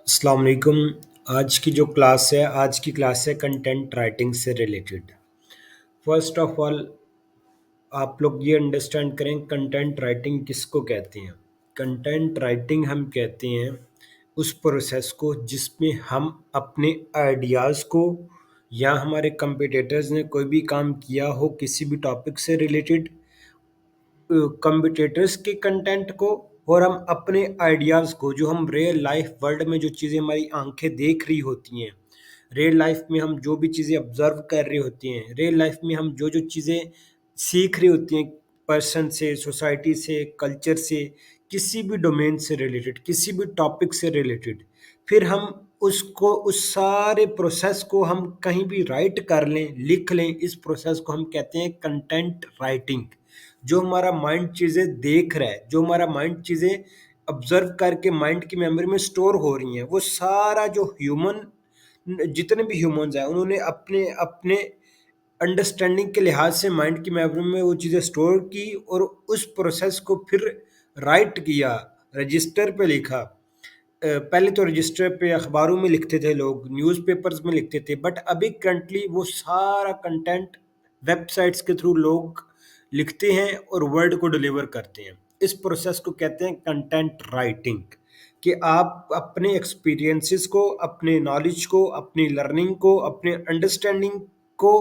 अस्सलाम वालेकुम। आज की जो क्लास है आज की क्लास है कंटेंट राइटिंग से रिलेटेड। फर्स्ट ऑफ ऑल आप लोग ये अंडरस्टैंड करें कंटेंट राइटिंग किसको कहते हैं। कंटेंट राइटिंग हम कहते हैं उस प्रोसेस को जिसमें हम अपने आइडियाज़ को या हमारे कंपटीटर्स ने कोई भी काम किया हो किसी भी टॉपिक से रिलेटेड कंपटीटर्स के कंटेंट को और हम अपने आइडियाज़ को जो हम रियल लाइफ वर्ल्ड में जो चीज़ें हमारी आंखें देख रही होती हैं, रियल लाइफ में हम जो भी चीज़ें ऑब्जर्व कर रही होती हैं, रियल लाइफ में हम जो जो चीज़ें सीख रही होती हैं पर्सन से, सोसाइटी से, कल्चर से, किसी भी डोमेन से रिलेटेड, किसी भी टॉपिक से रिलेटेड, फिर हम उसको उस सारे प्रोसेस को हम कहीं भी राइट कर लें, लिख लें, इस प्रोसेस को हम कहते हैं कंटेंट राइटिंग। जो हमारा माइंड चीज़ें देख रहा है, जो हमारा माइंड चीज़ें ऑब्जर्व करके माइंड की मेमोरी में स्टोर हो रही हैं, वो सारा जो ह्यूमन जितने भी ह्यूमंस हैं उन्होंने अपने अपने अंडरस्टैंडिंग के लिहाज से माइंड की मेमोरी में वो चीज़ें स्टोर की और उस प्रोसेस को फिर राइट किया, रजिस्टर पे लिखा। पहले तो रजिस्टर पे अखबारों में लिखते थे लोग, न्यूज़पेपर्स में लिखते थे, बट अभी करंटली वो सारा कंटेंट वेबसाइट्स के थ्रू लोग लिखते हैं और वर्ड को डिलीवर करते हैं। इस प्रोसेस को कहते हैं कंटेंट राइटिंग, कि आप अपने एक्सपीरियंसेस को, अपने नॉलेज को, अपनी लर्निंग को, अपने अंडरस्टैंडिंग को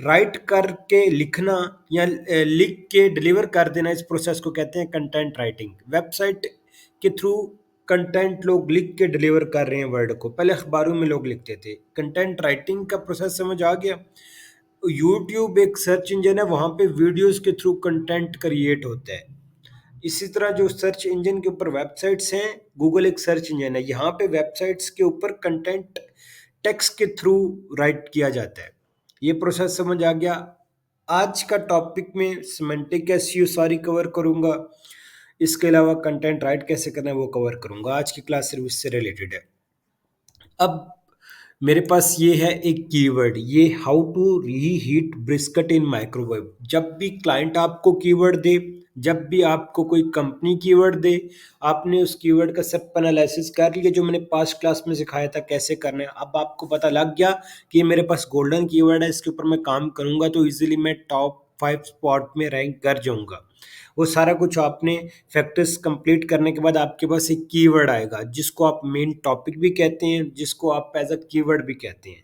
राइट करके लिखना या लिख के डिलीवर कर देना, इस प्रोसेस को कहते हैं कंटेंट राइटिंग। वेबसाइट के थ्रू कंटेंट लोग लिख के डिलीवर कर रहे हैं वर्ड को, पहले अखबारों में लोग लिखते थे। कंटेंट राइटिंग का प्रोसेस समझ आ गया। यूट्यूब एक सर्च इंजन है, वहाँ पे वीडियोस के थ्रू कंटेंट क्रिएट होता है। इसी तरह जो सर्च इंजन के ऊपर वेबसाइट्स हैं, गूगल एक सर्च इंजन है, यहाँ पे वेबसाइट्स के ऊपर कंटेंट टेक्स्ट के थ्रू राइट किया जाता है। ये प्रोसेस समझ आ गया। आज का टॉपिक में सिमेंटिक एसईओ सारी कवर करूंगा, इसके अलावा कंटेंट राइट कैसे करना है वो कवर करूंगा। आज की क्लास सिर्फ इससे रिलेटेड है। अब मेरे पास ये है एक कीवर्ड, ये how to reheat brisket in microwave. जब भी क्लाइंट आपको कीवर्ड दे, जब भी आपको कोई कंपनी कीवर्ड दे, आपने उस कीवर्ड का सब एनालिसिस कर लिया जो मैंने पास्ट क्लास में सिखाया था कैसे करना है। अब आपको पता लग गया कि ये मेरे पास गोल्डन कीवर्ड है, इसके ऊपर मैं काम करूंगा तो इजीली मैं टॉप 5 स्पॉट में रैंक कर जाऊंगा। वो सारा कुछ आपने फैक्टर्स कंप्लीट करने के बाद आपके पास एक कीवर्ड आएगा जिसको आप मेन टॉपिक भी कहते हैं, जिसको आप एज अ कीवर्ड भी कहते हैं।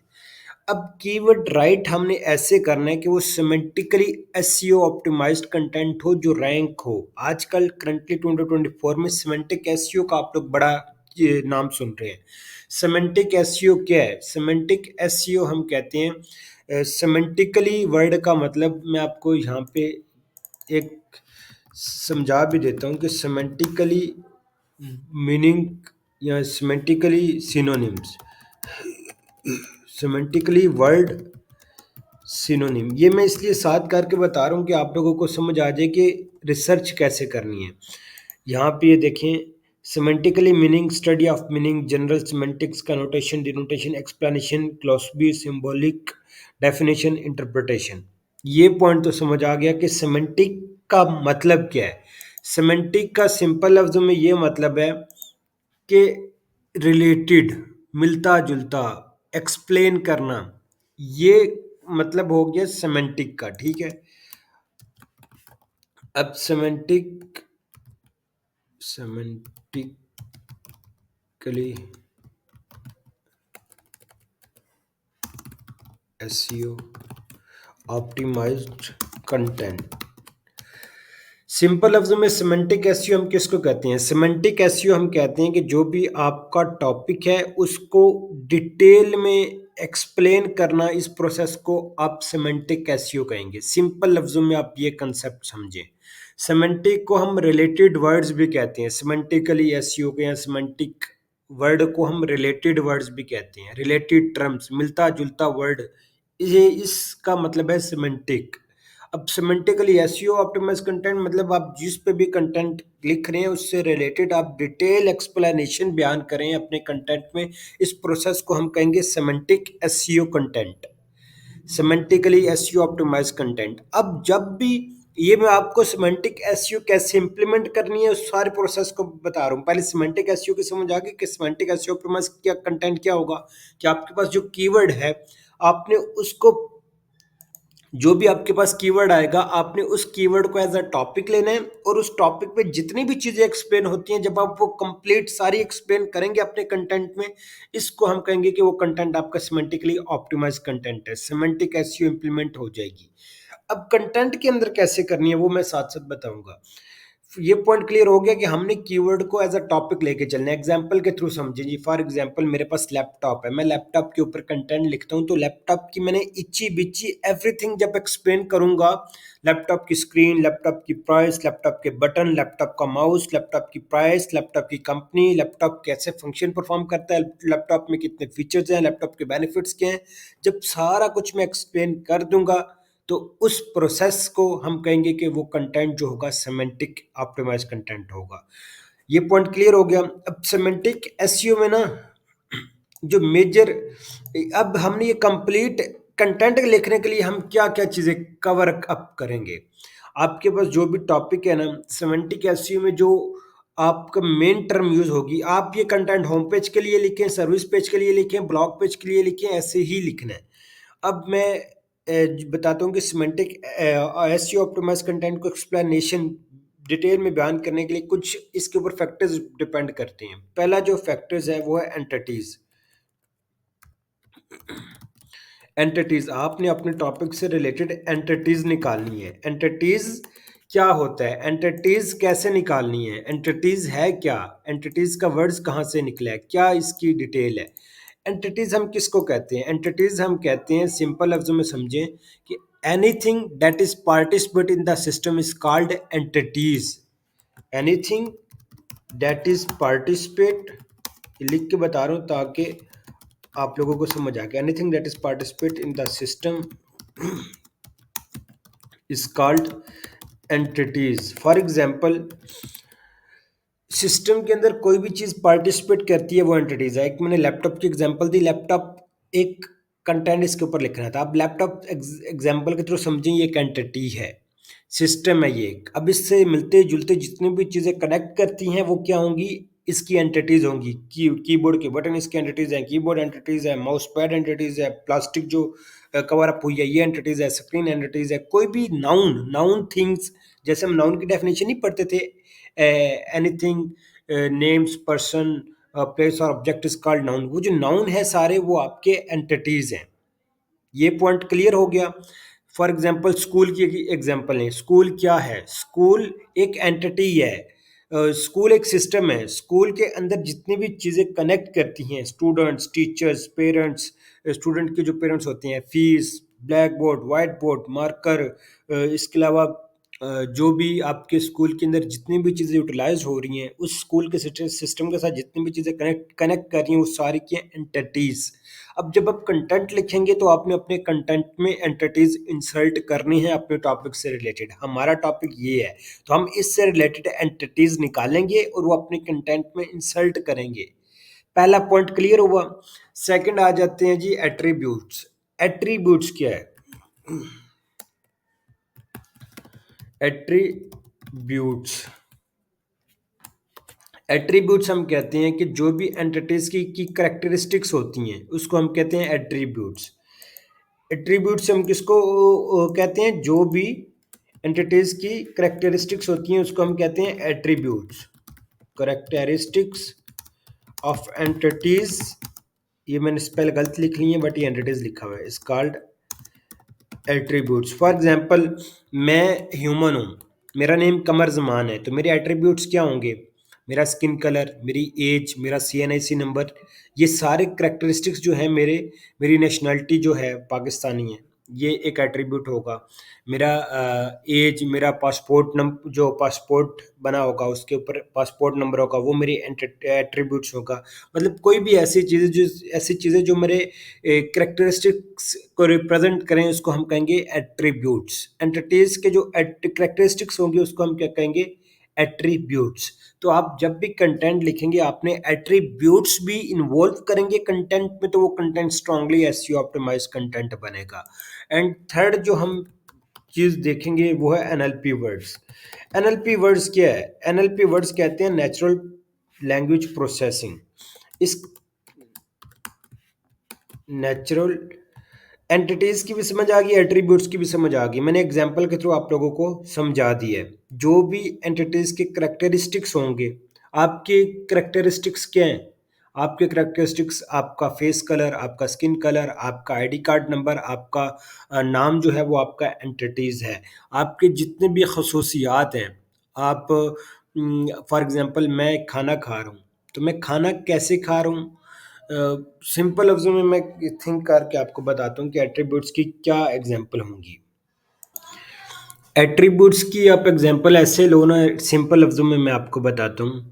अब कीवर्ड राइट हमने ऐसे करना है कि वो सिमेंटिकली एसईओ ऑप्टिमाइज्ड कंटेंट हो जो रैंक हो। आजकल करंटली 2024 में सिमेंटिक एसईओ का आप लोग बड़ा ये नाम सुन रहे हैं। सिमेंटिक एसईओ क्या है? सिमेंटिक एसईओ हम कहते हैं सिमेंटिकली वर्ड का मतलब मैं आपको यहाँ पे एक समझा भी देता हूँ कि सिमेंटिकली मीनिंग या semantically synonyms, semantically word synonym, ये मैं इसलिए साथ करके बता रहा हूँ कि आप लोगों को समझ आ जाए कि रिसर्च कैसे करनी है। यहाँ पे ये देखें, semantically meaning, study of meaning, general semantics का notation, denotation, explanation, glossary, symbolic, definition, interpretation. ये पॉइंट तो समझ आ गया कि सिमेंटिक का मतलब क्या है। सिमेंटिक का सिंपल लफ्जों में ये मतलब है कि रिलेटेड, मिलता जुलता, एक्सप्लेन करना, ये मतलब हो गया सिमेंटिक का। ठीक है, अब semantically SEO optimised content. Simple लफ्ज़ों में सिमेंटिक एसईओ हम किसको कहते हैं? सिमेंटिक एसईओ हम कहते हैं कि जो भी आपका टॉपिक है उसको डिटेल में एक्सप्लेन करना, इस प्रोसेस को आप सिमेंटिक एसईओ कहेंगे। सिंपल लफ्ज़ों में आप ये कंसेप्ट समझें। सिमेंटिक को हम रिलेटेड वर्ड्स भी कहते हैं, सिमेंटिकली एसईओ के, या सिमेंटिक वर्ड को हम रिलेटेड वर्ड्स भी कहते हैं, रिलेटेड टर्म्स, मिलता जुलता वर्ड, ये इसका मतलब है सिमेंटिक। अब सिमेंटिकली एसईओ ऑप्टिमाइज कंटेंट मतलब आप जिस पे भी कंटेंट लिख रहे हैं उससे रिलेटेड आप डिटेल एक्सप्लेनेशन बयान करें अपने कंटेंट में, इस प्रोसेस को हम कहेंगे semantic SEO content, semantically SEO optimize content. अब जब भी ये मैं आपको सिमेंटिक एसईओ कैसे इंप्लीमेंट करनी है उस सारे प्रोसेस को बता रहा हूँ। पहले सिमेंटिक एसईओ की समझ आ गई कि सिमेंटिक एसईओ ऑप्टिमाइज क्या कंटेंट क्या होगा, कि आपके पास जो कीवर्ड है आपने उसको, जो भी आपके पास कीवर्ड आएगा आपने उस कीवर्ड को एज अ टॉपिक लेना है, और उस टॉपिक पे जितनी भी चीजें एक्सप्लेन होती हैं जब आप वो कंप्लीट सारी एक्सप्लेन करेंगे अपने कंटेंट में, इसको हम कहेंगे कि वो कंटेंट आपका सिमेंटिकली ऑप्टिमाइज कंटेंट है, सिमेंटिक एसईओ इंप्लीमेंट हो जाएगी। अब कंटेंट के अंदर कैसे करनी है वो मैं साथ साथ बताऊंगा। ये पॉइंट क्लियर हो गया कि हमने कीवर्ड को एज अ टॉपिक लेके चलना है। एग्जांपल के थ्रू समझिए जी, फॉर एग्जांपल मेरे पास लैपटॉप है, मैं लैपटॉप के ऊपर कंटेंट लिखता हूँ, तो लैपटॉप की मैंने इच्ची बिच्ची एवरीथिंग जब एक्सप्लेन करूंगा, लैपटॉप की स्क्रीन, लैपटॉप की प्राइस, लैपटॉप के बटन, लैपटॉप का माउस, लैपटॉप की प्राइस, लैपटॉप की कंपनी, लैपटॉप कैसे फंक्शन परफॉर्म करता है, लैपटॉप में कितने फीचर्स हैं, लैपटॉप के बेनिफिट्स क्या हैं, जब सारा कुछ मैं एक्सप्लेन कर दूंगा तो उस प्रोसेस को हम कहेंगे कि वो कंटेंट जो होगा सेमेंटिक ऑप्टिमाइज कंटेंट होगा। ये पॉइंट क्लियर हो गया। अब सेमेंटिक एसईओ में ना जो मेजर, अब हमने ये कंप्लीट कंटेंट लिखने के लिए हम क्या क्या चीज़ें कवर अप करेंगे। आपके पास जो भी टॉपिक है ना, सेमेंटिक एसईओ में जो आपका मेन टर्म यूज होगी, आप ये कंटेंट होम पेज के लिए लिखें, सर्विस पेज के लिए लिखें, ब्लॉग पेज के लिए लिखें, ऐसे ही लिखना है। अब मैं बताता हूँ कि सिमेंटिक एसईओ ऑप्टिमाइज कंटेंट को एक्सप्लेनेशन डिटेल में बयान करने के लिए कुछ इसके ऊपर फैक्टर्स डिपेंड करते हैं। पहला जो फैक्टर्स है वो है एंटिटीज। एंटिटीज, आपने अपने टॉपिक से रिलेटेड एंटिटीज निकालनी है। एंटिटीज क्या होता है, एंटिटीज कैसे निकालनी है, एंटिटीज है क्या, एंटिटीज का वर्ड्स कहाँ से निकला है, क्या इसकी डिटेल है। एंटिटीज हम किसको कहते हैं, एंटिटीज हम कहते हैं, सिंपल लफ्जों में समझें कि anything that is participate in the system is called entities. Anything that is participate, लिख के बता रहा हूँ ताकि आप लोगों को समझ आ गया। Anything that is participate in the system is called entities. For example, system के अंदर कोई भी चीज़ पार्टिसिपेट करती है वो एंटिटीज है। एक मैंने लैपटॉप की एग्जांपल दी, लैपटॉप एक कंटेंट इसके ऊपर लिखना था। अब लैपटॉप एग्जांपल के थ्रू समझें ये एक एंटिटी है, सिस्टम है ये। अब इससे मिलते जुलते जितनी भी चीज़ें कनेक्ट करती हैं वो क्या होंगी, इसकी एंटिटीज होंगी। कीबोर्ड के बटन इसकी एंटिटीज हैं, कीबोर्ड एंटिटीज है, माउस पैड एंटिटीज है, प्लास्टिक जो कवर अप हुई है ये एंटिटीज है, स्क्रीन एंटिटीज है। कोई भी नाउन, नाउन थिंग्स, जैसे हम नाउन की डेफिनेशन नहीं पढ़ते थे, एनीथिंग, नेम्स, पर्सन, प्लेस और ऑब्जेक्ट इज कॉल्ड नाउन, वो जो नाउन है सारे वो आपके एंटिटीज हैं। ये पॉइंट क्लियर हो गया। फॉर एग्जाम्पल स्कूल की एग्जाम्पल है, स्कूल क्या है, स्कूल एक एंटिटी है, स्कूल एक सिस्टम है। स्कूल के अंदर जितनी भी चीज़ें कनेक्ट करती हैं, स्टूडेंट्स, टीचर्स, पेरेंट्स, स्टूडेंट के जो पेरेंट्स होते हैं, fees, black board, white board, marker, इसके अलावा जो भी आपके स्कूल के अंदर जितनी भी चीज़ें यूटिलाइज हो रही हैं, उस स्कूल के सिस्टम के साथ जितनी भी चीज़ें कनेक्ट कर रही हैं वो सारी की एंटिटीज़। अब जब आप कंटेंट लिखेंगे तो आपने अपने कंटेंट में एंटिटीज इंसर्ट करनी है अपने टॉपिक से रिलेटेड। हमारा टॉपिक ये है तो हम इससे रिलेटेड एंटिटीज निकालेंगे और वो अपने कंटेंट में इंसर्ट करेंगे। पहला पॉइंट क्लियर हुआ। सेकंड आ जाते हैं जी एट्रीब्यूट्स। एट्रीब्यूट्स क्या है, एट्रीब्यूट्स, एट्रीब्यूट्स हम कहते हैं कि जो भी एंटिटीज की करेक्टरिस्टिक्स होती हैं उसको हम कहते हैं एट्रीब्यूट्स। एट्रीब्यूट्स हम किसको कहते हैं, जो भी एंटिटीज की करेक्टरिस्टिक्स होती हैं उसको हम कहते हैं एट्रीब्यूट्स। करेक्टरिस्टिक्स ऑफ एंटिटीज, ये मैंने स्पेल गलत लिख ली है बट ये एंटिटीज लिखा हुआ है, is called attributes. For example, मैं ह्यूमन हूँ, मेरा नेम कमर जमान है, तो मेरे एट्रीब्यूट्स क्या होंगे, मेरा स्किन कलर, मेरी एज, मेरा CNIC नंबर, ये सारे करेक्टरिस्टिक्स जो है मेरे, मेरी नेशनलिटी जो है पाकिस्तानी है, ये एक एट्रीब्यूट होगा। मेरा एज, मेरा पासपोर्ट नंबर, जो पासपोर्ट बना होगा उसके ऊपर पासपोर्ट नंबर होगा, वो मेरी एट्रीब्यूट्स होगा। मतलब कोई भी ऐसी चीज़ें जो मेरे करेक्टरिस्टिक्स को रिप्रेजेंट करें उसको हम कहेंगे एट्रीब्यूट्स। एंटिटीज के जो करेक्टरिस्टिक्स होंगे उसको हम क्या कहेंगे, एट्रीब्यूट्स। तो आप जब भी कंटेंट लिखेंगे आपने एट्रीब्यूट्स भी इन्वॉल्व करेंगे कंटेंट में, तो वो content strongly SEO optimize content बनेगा। एंड थर्ड जो हम चीज़ देखेंगे वो है एनएलपी वर्ड्स। एनएलपी वर्ड्स क्या है? एनएलपी वर्ड्स कहते हैं नेचुरल लैंग्वेज प्रोसेसिंग। इस नेचुरल एंटिटीज की भी समझ आ गई, एट्रीब्यूट्स की भी समझ आ गई। मैंने एग्जांपल के थ्रू आप लोगों को समझा दिया है। जो भी एंटिटीज के करैक्टरिस्टिक्स होंगे, आपके करैक्टरिस्टिक्स क्या हैं? आपके करैक्टरिस्टिक्स आपका फेस कलर, आपका स्किन कलर, आपका आईडी कार्ड नंबर, आपका नाम जो है वो आपका एंटिटीज है। आपके जितने भी खसूसियात हैं, आप फॉर एग्जांपल मैं खाना खा रहा हूँ, तो मैं खाना कैसे खा रहा हूँ? सिंपल लफ्ज़ों में मैं थिंक करके आपको बताता हूँ कि एट्रीब्यूट्स की क्या एग्जांपल होंगी। एट्रीब्यूट्स की आप एग्जांपल ऐसे लो ना, सिंपल लफ्ज़ों में मैं आपको बताता हूँ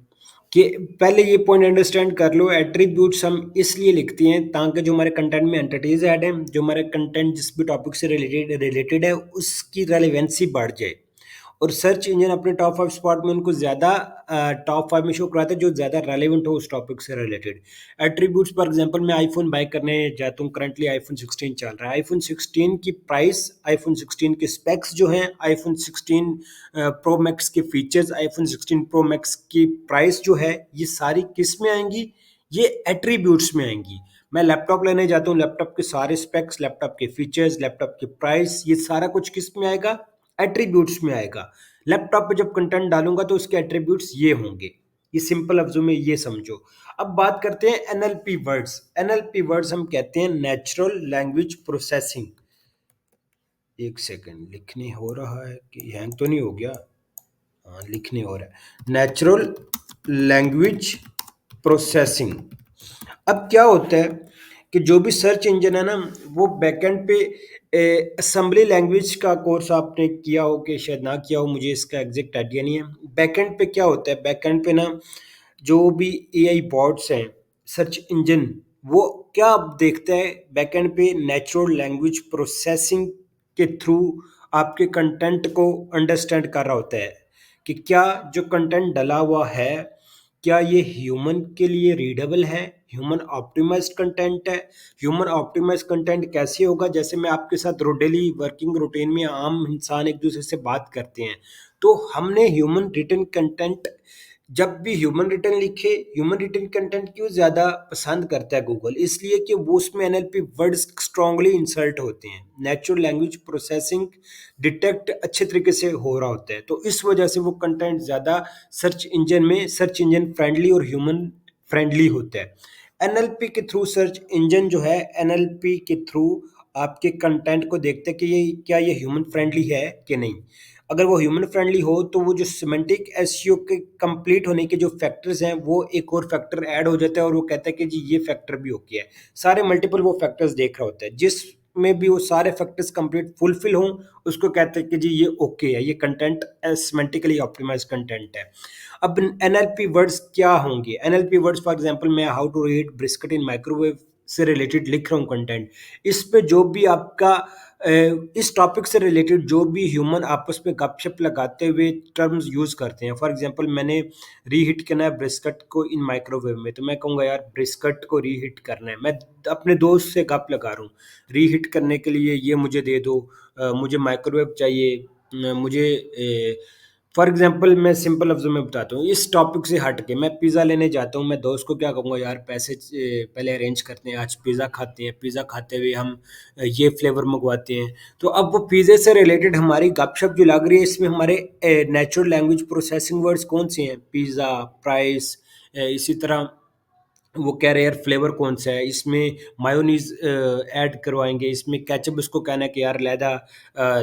कि पहले ये पॉइंट अंडरस्टैंड कर लो। एट्रीब्यूट्स हम इसलिए लिखते हैं ताकि जो हमारे कंटेंट में एंटिटीज ऐड हैं, जो हमारे कंटेंट जिस भी टॉपिक से रिलेटेड है उसकी रेलेवेंसी बढ़ जाए। और सर्च इंजन अपने टॉप 5 स्पॉट में उनको ज़्यादा टॉप 5 में शो कराता है जो ज़्यादा रेलेवेंट हो उस टॉपिक से रिलेटेड। एट्रीब्यूट्स फॉर एग्जांपल मैं आईफ़ोन बाय करने जाता हूँ, करंटली आईफ़ोन 16 चल रहा है। आईफ़ोन 16 की प्राइस, आईफ़ोन 16 के स्पेक्स जो हैं, आईफ़ोन 16 प्रो मैक्स के फीचर्स, आईफ़ोन 16 प्रो मैक्स की प्राइस जो है, ये सारी किस में आएँगी? ये एट्रीब्यूट्स में आएँगी। मैं लैपटॉप लेने जाता हूँ, लैपटॉप के सारे स्पेक्स, लैपटॉप के फीचर्स, लैपटॉप की प्राइस, ये सारा कुछ किस में आएगा? एट्रीब्यूट्स में आएगा। लैपटॉप पे जब कंटेंट डालूंगा तो उसके एट्रीब्यूट्स ये होंगे। ये सिंपल लफ्जों में ये समझो। अब बात करते हैं एनएलपी वर्ड्स। एनएलपी वर्ड्स हम कहते हैं नेचुरल लैंग्वेज प्रोसेसिंग। एक सेकंड, लिखने हो रहा है कि हैंग तो नहीं हो गया? हाँ, लिखने हो रहा है। Natural language processing. अब क्या होता है कि जो भी सर्च इंजन है ना, वो बैकएंड पे असेंबली लैंग्वेज का कोर्स आपने किया हो कि शायद ना किया हो, मुझे इसका एग्जैक्ट आइडिया नहीं है। बैकएंड पे क्या होता है? बैकएंड पे ना जो भी एआई बॉट्स हैं, सर्च इंजन, वो क्या देखता है बैकएंड पे? नेचुरल लैंग्वेज प्रोसेसिंग के थ्रू आपके कंटेंट को अंडरस्टैंड कर रहा होता है कि क्या जो कंटेंट डला हुआ है, क्या ये ह्यूमन के लिए रीडेबल है, ह्यूमन ऑप्टिमाइज्ड कंटेंट है। ह्यूमन ऑप्टिमाइज्ड कंटेंट कैसे होगा? जैसे मैं आपके साथ डेली वर्किंग रूटीन में आम इंसान एक दूसरे से बात करते हैं, तो हमने ह्यूमन रिटन कंटेंट, जब भी ह्यूमन रिटन लिखे, ह्यूमन रिटन कंटेंट क्यों ज़्यादा पसंद करता है गूगल? इसलिए कि वो उसमें एनएलपी वर्ड्स स्ट्रांगली इंसर्ट होते हैं। नेचुरल लैंग्वेज प्रोसेसिंग डिटेक्ट अच्छे तरीके से हो रहा होता है, तो इस वजह से वो कंटेंट ज़्यादा सर्च इंजन में, सर्च इंजन फ्रेंडली और ह्यूमन फ्रेंडली होता है। एनएलपी के थ्रू सर्च इंजन जो है, एनएलपी के थ्रू आपके कंटेंट को देखते हैं कि ये क्या ये ह्यूमन फ्रेंडली है कि नहीं। अगर वो ह्यूमन फ्रेंडली हो तो वो जो सिमेंटिक एसईओ के कंप्लीट होने के जो फैक्टर्स हैं, वो एक और फैक्टर ऐड हो जाता है और वो कहता है कि जी ये फैक्टर भी ओके है। सारे मल्टीपल वो फैक्टर्स देख रहा होता है, जिस में भी वो सारे फैक्टर्स कंप्लीट फुलफिल हों, उसको कहते हैं कि जी ये ओके है, ये कंटेंट सिमेंटिकली ऑप्टिमाइज कंटेंट है। अब एनएलपी वर्ड्स क्या होंगे? एनएलपी वर्ड्स फॉर एग्जांपल मैं how to read brisket in microwave से रिलेटेड लिख रहा हूँ कंटेंट। इस पे जो भी आपका इस टॉपिक से रिलेटेड जो भी ह्यूमन आपस में गपशप लगाते हुए टर्म्स यूज़ करते हैं, फॉर एग्जांपल मैंने रीहीट करना है ब्रिस्केट को इन माइक्रोवेव में, तो मैं कहूँगा यार ब्रिस्केट को रीहीट करना है। मैं अपने दोस्त से गप लगा रहा हूँ, रीहीट करने के लिए ये मुझे दे दो, मुझे माइक्रोवेव चाहिए, मुझे फॉर एग्जांपल मैं सिंपल लफ्ज़ों में बताता हूँ, इस टॉपिक से हट के मैं पिज़्ज़ा लेने जाता हूँ, मैं दोस्त को क्या कहूँगा, यार पैसे पहले अरेंज करते हैं, आज पिज़्ज़ा खाते हैं, पिज़्ज़ा खाते हुए हम ये फ्लेवर मंगवाते हैं। तो अब वो पिज़्ज़े से रिलेटेड हमारी गपशप जो लग रही है, इसमें हमारे नेचुरल लैंग्वेज प्रोसेसिंग वर्ड्स कौन से हैं? पिज़्ज़ा, प्राइस, इसी तरह वो कह रहे हैं यार फ्लेवर कौन सा है, इसमें मायोनीज ऐड करवाएंगे, इसमें केचप, उसको कहना है कि यार लैदा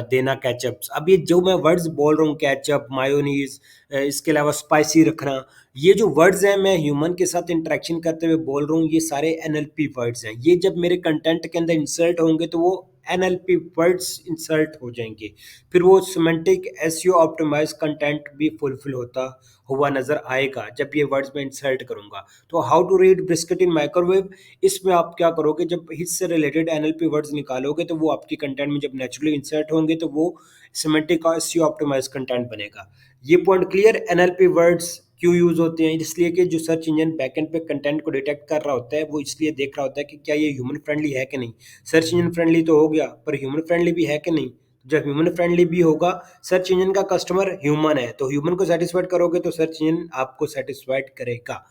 देना केचप। अब ये जो मैं वर्ड्स बोल रहा हूँ, केचप, मायोनीज, इसके अलावा स्पाइसी रखना, ये जो वर्ड्स हैं मैं ह्यूमन के साथ इंटरेक्शन करते हुए बोल रहा हूँ, ये सारे एनएलपी वर्ड्स हैं। ये जब मेरे कंटेंट के अंदर इंसर्ट होंगे तो वो एनएलपी वर्ड्स इंसर्ट हो जाएंगे, फिर वो सिमेंटिक एसईओ ऑप्टिमाइज कंटेंट भी फुलफिल होता हुआ नजर आएगा जब ये वर्ड्स में इंसर्ट करूंगा। तो how to read biscuit in microwave, इसमें आप क्या करोगे, जब इससे रिलेटेड एनएलपी वर्ड्स निकालोगे तो वो आपकी कंटेंट में जब नेचुरली इंसर्ट होंगे तो वो सिमेंटिक और एसईओ ऑप्टिमाइज कंटेंट बनेगा। ये पॉइंट क्लियर? एनएलपी वर्ड्स क्यों यूज होते हैं? इसलिए कि जो सर्च इंजन बैकएंड पे कंटेंट को डिटेक्ट कर रहा होता है, वो इसलिए देख रहा होता है कि क्या ये ह्यूमन फ्रेंडली है कि नहीं। सर्च इंजन फ्रेंडली तो हो गया, पर ह्यूमन फ्रेंडली भी है कि नहीं, जब ह्यूमन फ्रेंडली भी होगा, सर्च इंजन का कस्टमर ह्यूमन है, तो ह्यूमन को सेटिस्फाइड करोगे तो सर्च इंजन आपको सेटिस्फाइड करेगा।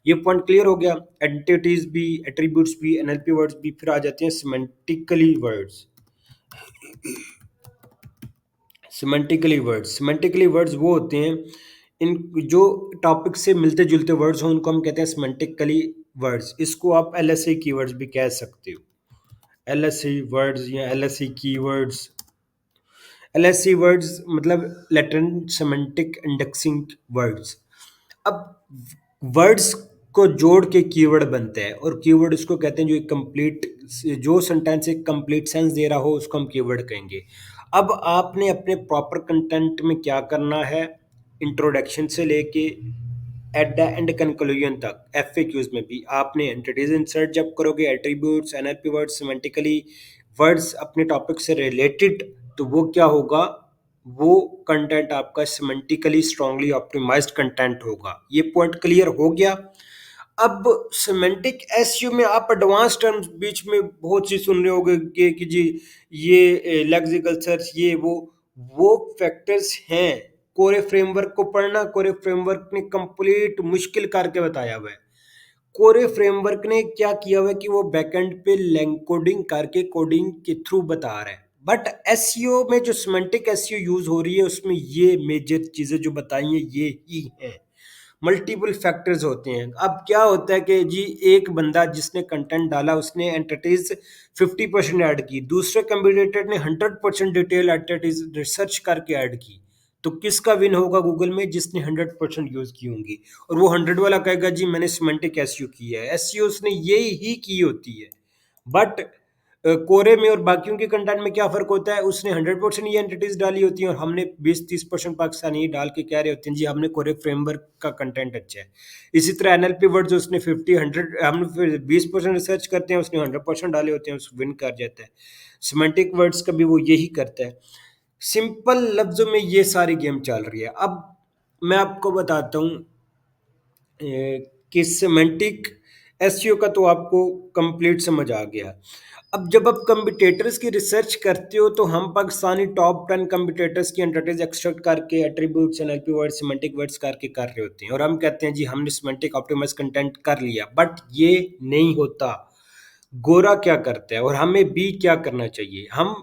ये पॉइंट क्लियर हो गया। एंटिटीज भी, एट्रीब्यूट्स भी, एनएलपी वर्ड्स भी, फिर आ जाते हैं सिमेंटिकली वर्ड्स। सिमेंटिकली वर्ड्स वो होते हैं इन जो टॉपिक से मिलते जुलते वर्ड्स हों, उनको हम कहते हैं सिमेंटिकली वर्ड्स। इसको आप एलएसए कीवर्ड्स भी कह सकते हो। एलएसए वर्ड्स या एलएसए कीवर्ड्स, एलएससी वर्ड्स मतलब लैटेंट सिमेंटिक इंडेक्सिंग वर्ड्स। अब वर्ड्स को जोड़ के कीवर्ड बनते हैं, और कीवर्ड उसको कहते हैं जो एक कंप्लीट, जो सेंटेंस एक कंप्लीट सेंस दे रहा हो उसको हम कीवर्ड कहेंगे। अब आपने अपने प्रॉपर कंटेंट में क्या करना है, इंट्रोडक्शन से लेके एट द एंड कंक्लूजन तक, एफएक्यूज में भी आपने एंटिटीज इंसर्ट जब करोगे, attributes, NLP words, semantically words अपने टॉपिक से रिलेटेड, तो वो क्या होगा, वो कंटेंट आपका सिमेंटिकली स्ट्रांगली ऑप्टिमाइज्ड कंटेंट होगा। ये पॉइंट क्लियर हो गया। अब सिमेंटिक एसईओ में आप एडवांस टर्म्स बीच में बहुत सी सुन रहे होंगे कि जी ये लेक्सिकल सर्च, ये वो फैक्टर्स हैं। कोरे फ्रेमवर्क को पढ़ना, कोरे फ्रेमवर्क ने कंप्लीट मुश्किल करके बताया हुआ है। कोरे फ्रेमवर्क ने क्या किया हुआ है कि वो बैकएंड पे लैंग कोडिंग करके कोडिंग के थ्रू बता रहा है, बट एसईओ में जो सिमेंटिक एसईओ यूज हो रही है उसमें ये मेजर चीजें जो बताई हैं ये ही हैं। मल्टीपल फैक्टर्स होते हैं। अब क्या होता है कि जी एक बंदा जिसने कंटेंट डाला उसने एंटिटीज 50% ऐड की, दूसरे कंप्यूटर ने 100% डिटेल एंटिटीज रिसर्च करके ऐड की, तो किसका विन होगा गूगल में, जिसने 100% यूज की होंगी। और वो 100 वाला कहेगा जी मैंने सिमेंटिक एसईओ की है, एसईओ उसने यही ही की होती है। बट कोरे में और बाकियों के कंटेंट में क्या फ़र्क होता है, उसने 100% ये एंटिटीज़ डाली होती हैं और हमने 20-30% पाकिस्तानी डाल के कह रहे होते हैं जी हमने कोरे फ्रेमवर्क का कंटेंट अच्छा है। इसी तरह एनएलपी वर्ड्स उसने 50-100, हम फिर 20% रिसर्च करते हैं, उसने 100% डाले होते हैं, उस विन कर जाता है। सिमेंटिक वर्ड्स का भी वो यही करता है। सिंपल लफ्ज़ों में ये सारी गेम चल रही है। अब मैं आपको बताता हूँ कि सिमेंटिक एसईओ का तो आपको कंप्लीट समझ आ गया। अब जब आप कंपिटेटर्स की रिसर्च करते हो तो हम पाकिस्तानी टॉप 10 कंपिटेटर्स की एंटिटीज एक्सट्रैक्ट करके attributes, NLP words, semantic words करके कर रहे होते हैं, और हम कहते हैं जी हमने सिमेंटिक ऑप्टिमाइज कंटेंट कर लिया, बट ये नहीं होता। गोरा क्या करता है और हमें भी क्या करना चाहिए, हम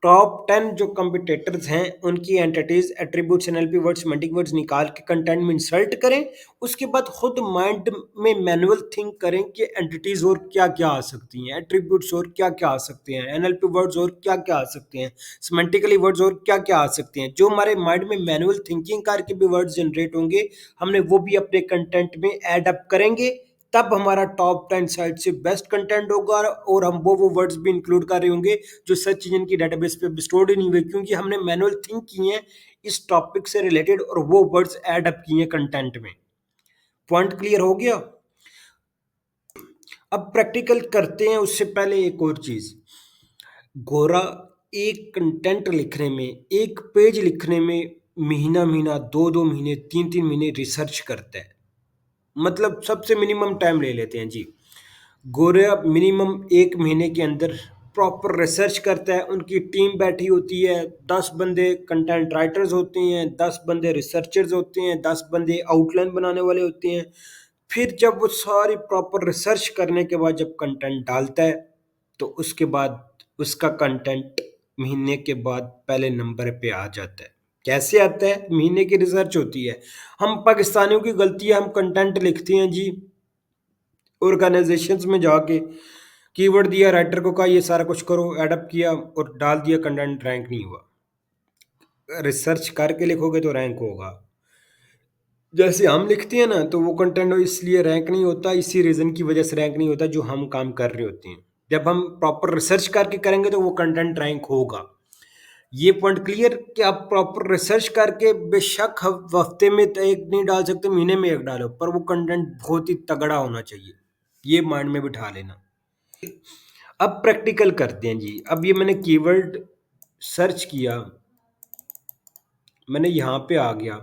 टॉप 10 जो कंपिटेटर्स हैं उनकी entities, attributes, NLP words, semantic words निकाल के कंटेंट में इंसर्ट करें। उसके बाद खुद माइंड में मैनुअल थिंक करें कि एंटिटीज और क्या क्या आ सकती हैं, एट्रीब्यूट्स और क्या क्या आ सकते हैं, एनएलपी वर्ड्स और क्या क्या आ सकते हैं, सिमेंटिकली वर्ड्स और क्या क्या आ सकते हैं। जो हमारे माइंड में मैनुअल थिंकिंग करके भी वर्ड्स जनरेट होंगे, हमने वो भी अपने कंटेंट में ऐड अप करेंगे, तब हमारा टॉप 10 साइट से बेस्ट कंटेंट होगा। और हम वो वर्ड्स भी इंक्लूड कर रहे होंगे जो सर्च इंजन की डेटाबेस पे स्टोर्ड ही नहीं हुए, क्योंकि हमने मैनुअल थिंक किए हैं इस टॉपिक से रिलेटेड और वो वर्ड्स ऐड अप किए हैं कंटेंट में। पॉइंट क्लियर हो गया। अब प्रैक्टिकल करते हैं, उससे पहले एक और चीज, गोरा एक कंटेंट लिखने में, एक पेज लिखने में महीना महीना, 2-2 महीने, 3-3 महीने रिसर्च करता है। मतलब सबसे मिनिमम टाइम ले लेते हैं जी, गोरा मिनिमम 1 महीने के अंदर प्रॉपर रिसर्च करता है। उनकी टीम बैठी होती है, 10 बंदे कंटेंट राइटर्स होते हैं, 10 बंदे रिसर्चर्स होते हैं, 10 बंदे आउटलाइन बनाने वाले होते हैं। फिर जब वो सारी प्रॉपर रिसर्च करने के बाद जब कंटेंट डालता है, तो उसके बाद उसका कंटेंट महीने के बाद पहले नंबर पे आ जाता है। कैसे आता है, महीने की रिसर्च होती है। हम पाकिस्तानियों की गलती है, हम कंटेंट लिखते हैं जी ऑर्गेनाइजेशंस में जाके, कीवर्ड दिया, राइटर को कहा ये सारा कुछ करो, एडअप किया और डाल दिया, कंटेंट रैंक नहीं हुआ। रिसर्च करके लिखोगे तो रैंक होगा। जैसे हम लिखते हैं ना, तो वो कंटेंट इसलिए रैंक नहीं होता, इसी रीजन की वजह से रैंक नहीं होता जो हम काम कर रहे होते हैं। जब हम प्रॉपर रिसर्च करके करेंगे तो वो कंटेंट रैंक होगा। ये पॉइंट क्लियर कि आप प्रॉपर रिसर्च करके बेशक हफ्ते में तो एक नहीं डाल सकते, महीने में एक डालो, पर वो कंटेंट बहुत ही तगड़ा होना चाहिए। ये माइंड में बिठा लेना। अब प्रैक्टिकल करते हैं जी। अब ये मैंने कीवर्ड सर्च किया, मैंने यहाँ पे आ गया।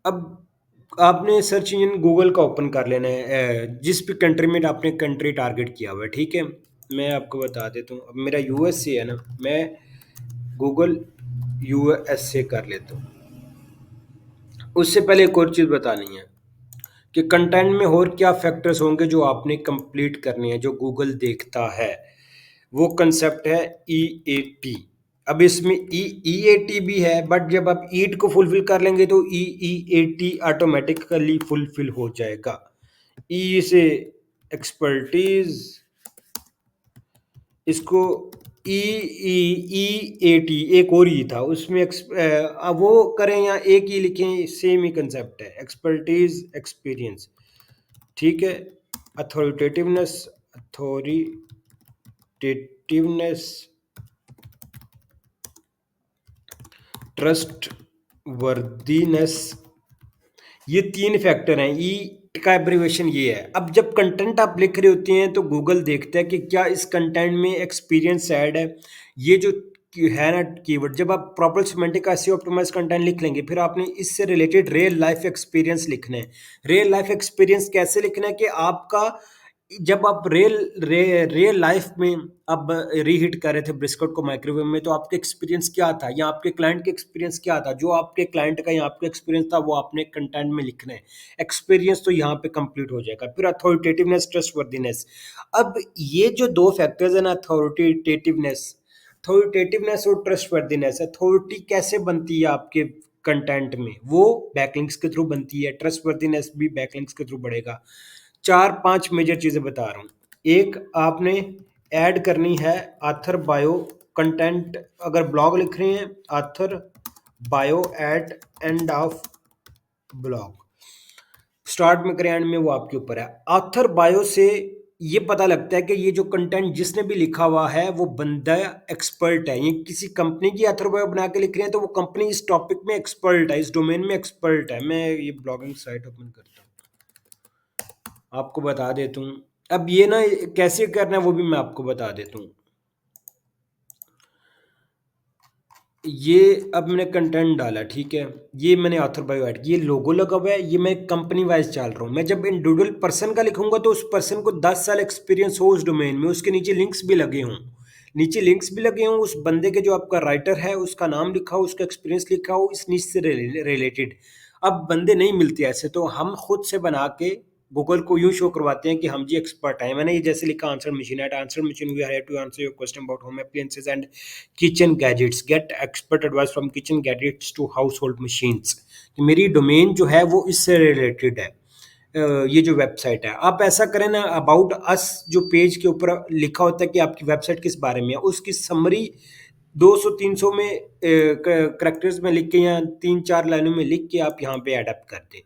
अब आपने सर्च इंजन गूगल का ओपन कर लेना है, जिस भी कंट्री में आपने कंट्री टारगेट किया हुआ है, ठीक है। मैं आपको बता देता हूँ, अब मेरा यूएस से है ना, मैं गूगल यूएस से कर लेता हूँ। उससे पहले एक और चीज़ बतानी है कि कंटेंट में और क्या फैक्टर्स होंगे जो आपने कंप्लीट करने हैं जो गूगल देखता है। वो कंसेप्ट है EAT। अब इसमें EAT भी है, बट जब आप ईट को फुलफिल कर लेंगे तो EEAT ऑटोमेटिकली फुलफिल हो जाएगा। ई से एक्सपर्टीज, इसको EEEAT एक और ही था उसमें अब वो करें या एक ही लिखें, सेम ही कंसेप्ट है, एक्सपर्टीज एक्सपीरियंस। ठीक है। अथॉरिटेटिवनेस, अथॉरिटेटिवनेस, ट्रस्ट वर्दीनेस, ये तीन फैक्टर हैं। ई का एब्रिवेशन ये है। अब जब कंटेंट आप लिख रहे होते हैं तो गूगल देखता है कि क्या इस कंटेंट में एक्सपीरियंस ऐड है। ये जो है ना कीवर्ड, जब आप proper semantic SEO optimize content लिख लेंगे, फिर आपने इससे रिलेटेड रियल लाइफ एक्सपीरियंस लिखना है। रियल लाइफ एक्सपीरियंस कैसे लिखना है कि आपका जब आप रियल लाइफ में अब रीहीट कर रहे थे ब्रिस्केट को माइक्रोवेव में, तो आपके एक्सपीरियंस क्या था या आपके क्लाइंट के एक्सपीरियंस क्या था, जो आपके क्लाइंट का या आपका एक्सपीरियंस था वो आपने कंटेंट में लिखना है। एक्सपीरियंस तो यहाँ पे कंप्लीट हो जाएगा। फिर अथॉरिटेटिवनेस, ट्रस्टवर्दीनेस। अब ये जो दो फैक्टर्स है ना, अथॉरिटेटिवनेस और ट्रस्टवर्दीनेस, अथॉरिटी कैसे बनती है आपके कंटेंट में, वो बैकलिंक्स के थ्रू बनती है। ट्रस्टवर्दीनेस भी बैकलिंक्स के थ्रू बढ़ेगा। चार पांच मेजर चीजें बता रहा हूँ। एक, आपने ऐड करनी है ऑथर बायो कंटेंट। अगर ब्लॉग लिख रहे हैं, author bio at end of blog, start में करें एंड में, वो आपके ऊपर है। ऑथर बायो से ये पता लगता है कि ये जो कंटेंट जिसने भी लिखा हुआ है वो बंदा एक्सपर्ट है। ये किसी कंपनी की ऑथर बायो बना के लिख रहे हैं तो वो कंपनी इस टॉपिक में एक्सपर्ट है, इस डोमेन में एक्सपर्ट है। मैं ये ब्लॉगिंग साइट ओपन करता हूँ, आपको बता देता हूँ। अब ये ना कैसे करना है वो भी मैं आपको बता देता हूँ। ये अब मैंने कंटेंट डाला, ठीक है। ये मैंने ऑथर बायो ऐड, ये लोगो लगा हुआ है, ये मैं कंपनी वाइज चल रहा हूँ। मैं जब इंडिविजुअल पर्सन का लिखूंगा तो उस पर्सन को 10 साल एक्सपीरियंस हो उस डोमेन में, उसके नीचे लिंक्स भी लगे हों, नीचे लिंक्स भी लगे हों, उस बंदे के जो आपका राइटर है उसका नाम लिखा हो, उसका एक्सपीरियंस लिखा हो इस नीच से रिलेटेड। अब बंदे नहीं मिलते ऐसे, तो हम खुद से बना के गूगल को यूं शो करवाते हैं कि हम जी एक्सपर्ट हैं। मैंने ये जैसे लिखा, answer machine, at answer machine we are here to answer your question about home appliances and kitchen gadgets, get expert advice from kitchen gadgets to household machines. तो मेरी डोमेन जो है वो इससे रिलेटेड है। ये जो वेबसाइट है, आप ऐसा करें ना, अबाउट अस जो पेज के ऊपर लिखा होता है कि आपकी वेबसाइट किस बारे में है, उसकी समरी 200-300 में करेक्टर्स में लिख के या 3-4 लाइनों में लिख के आप यहाँ पे एडअप कर दें।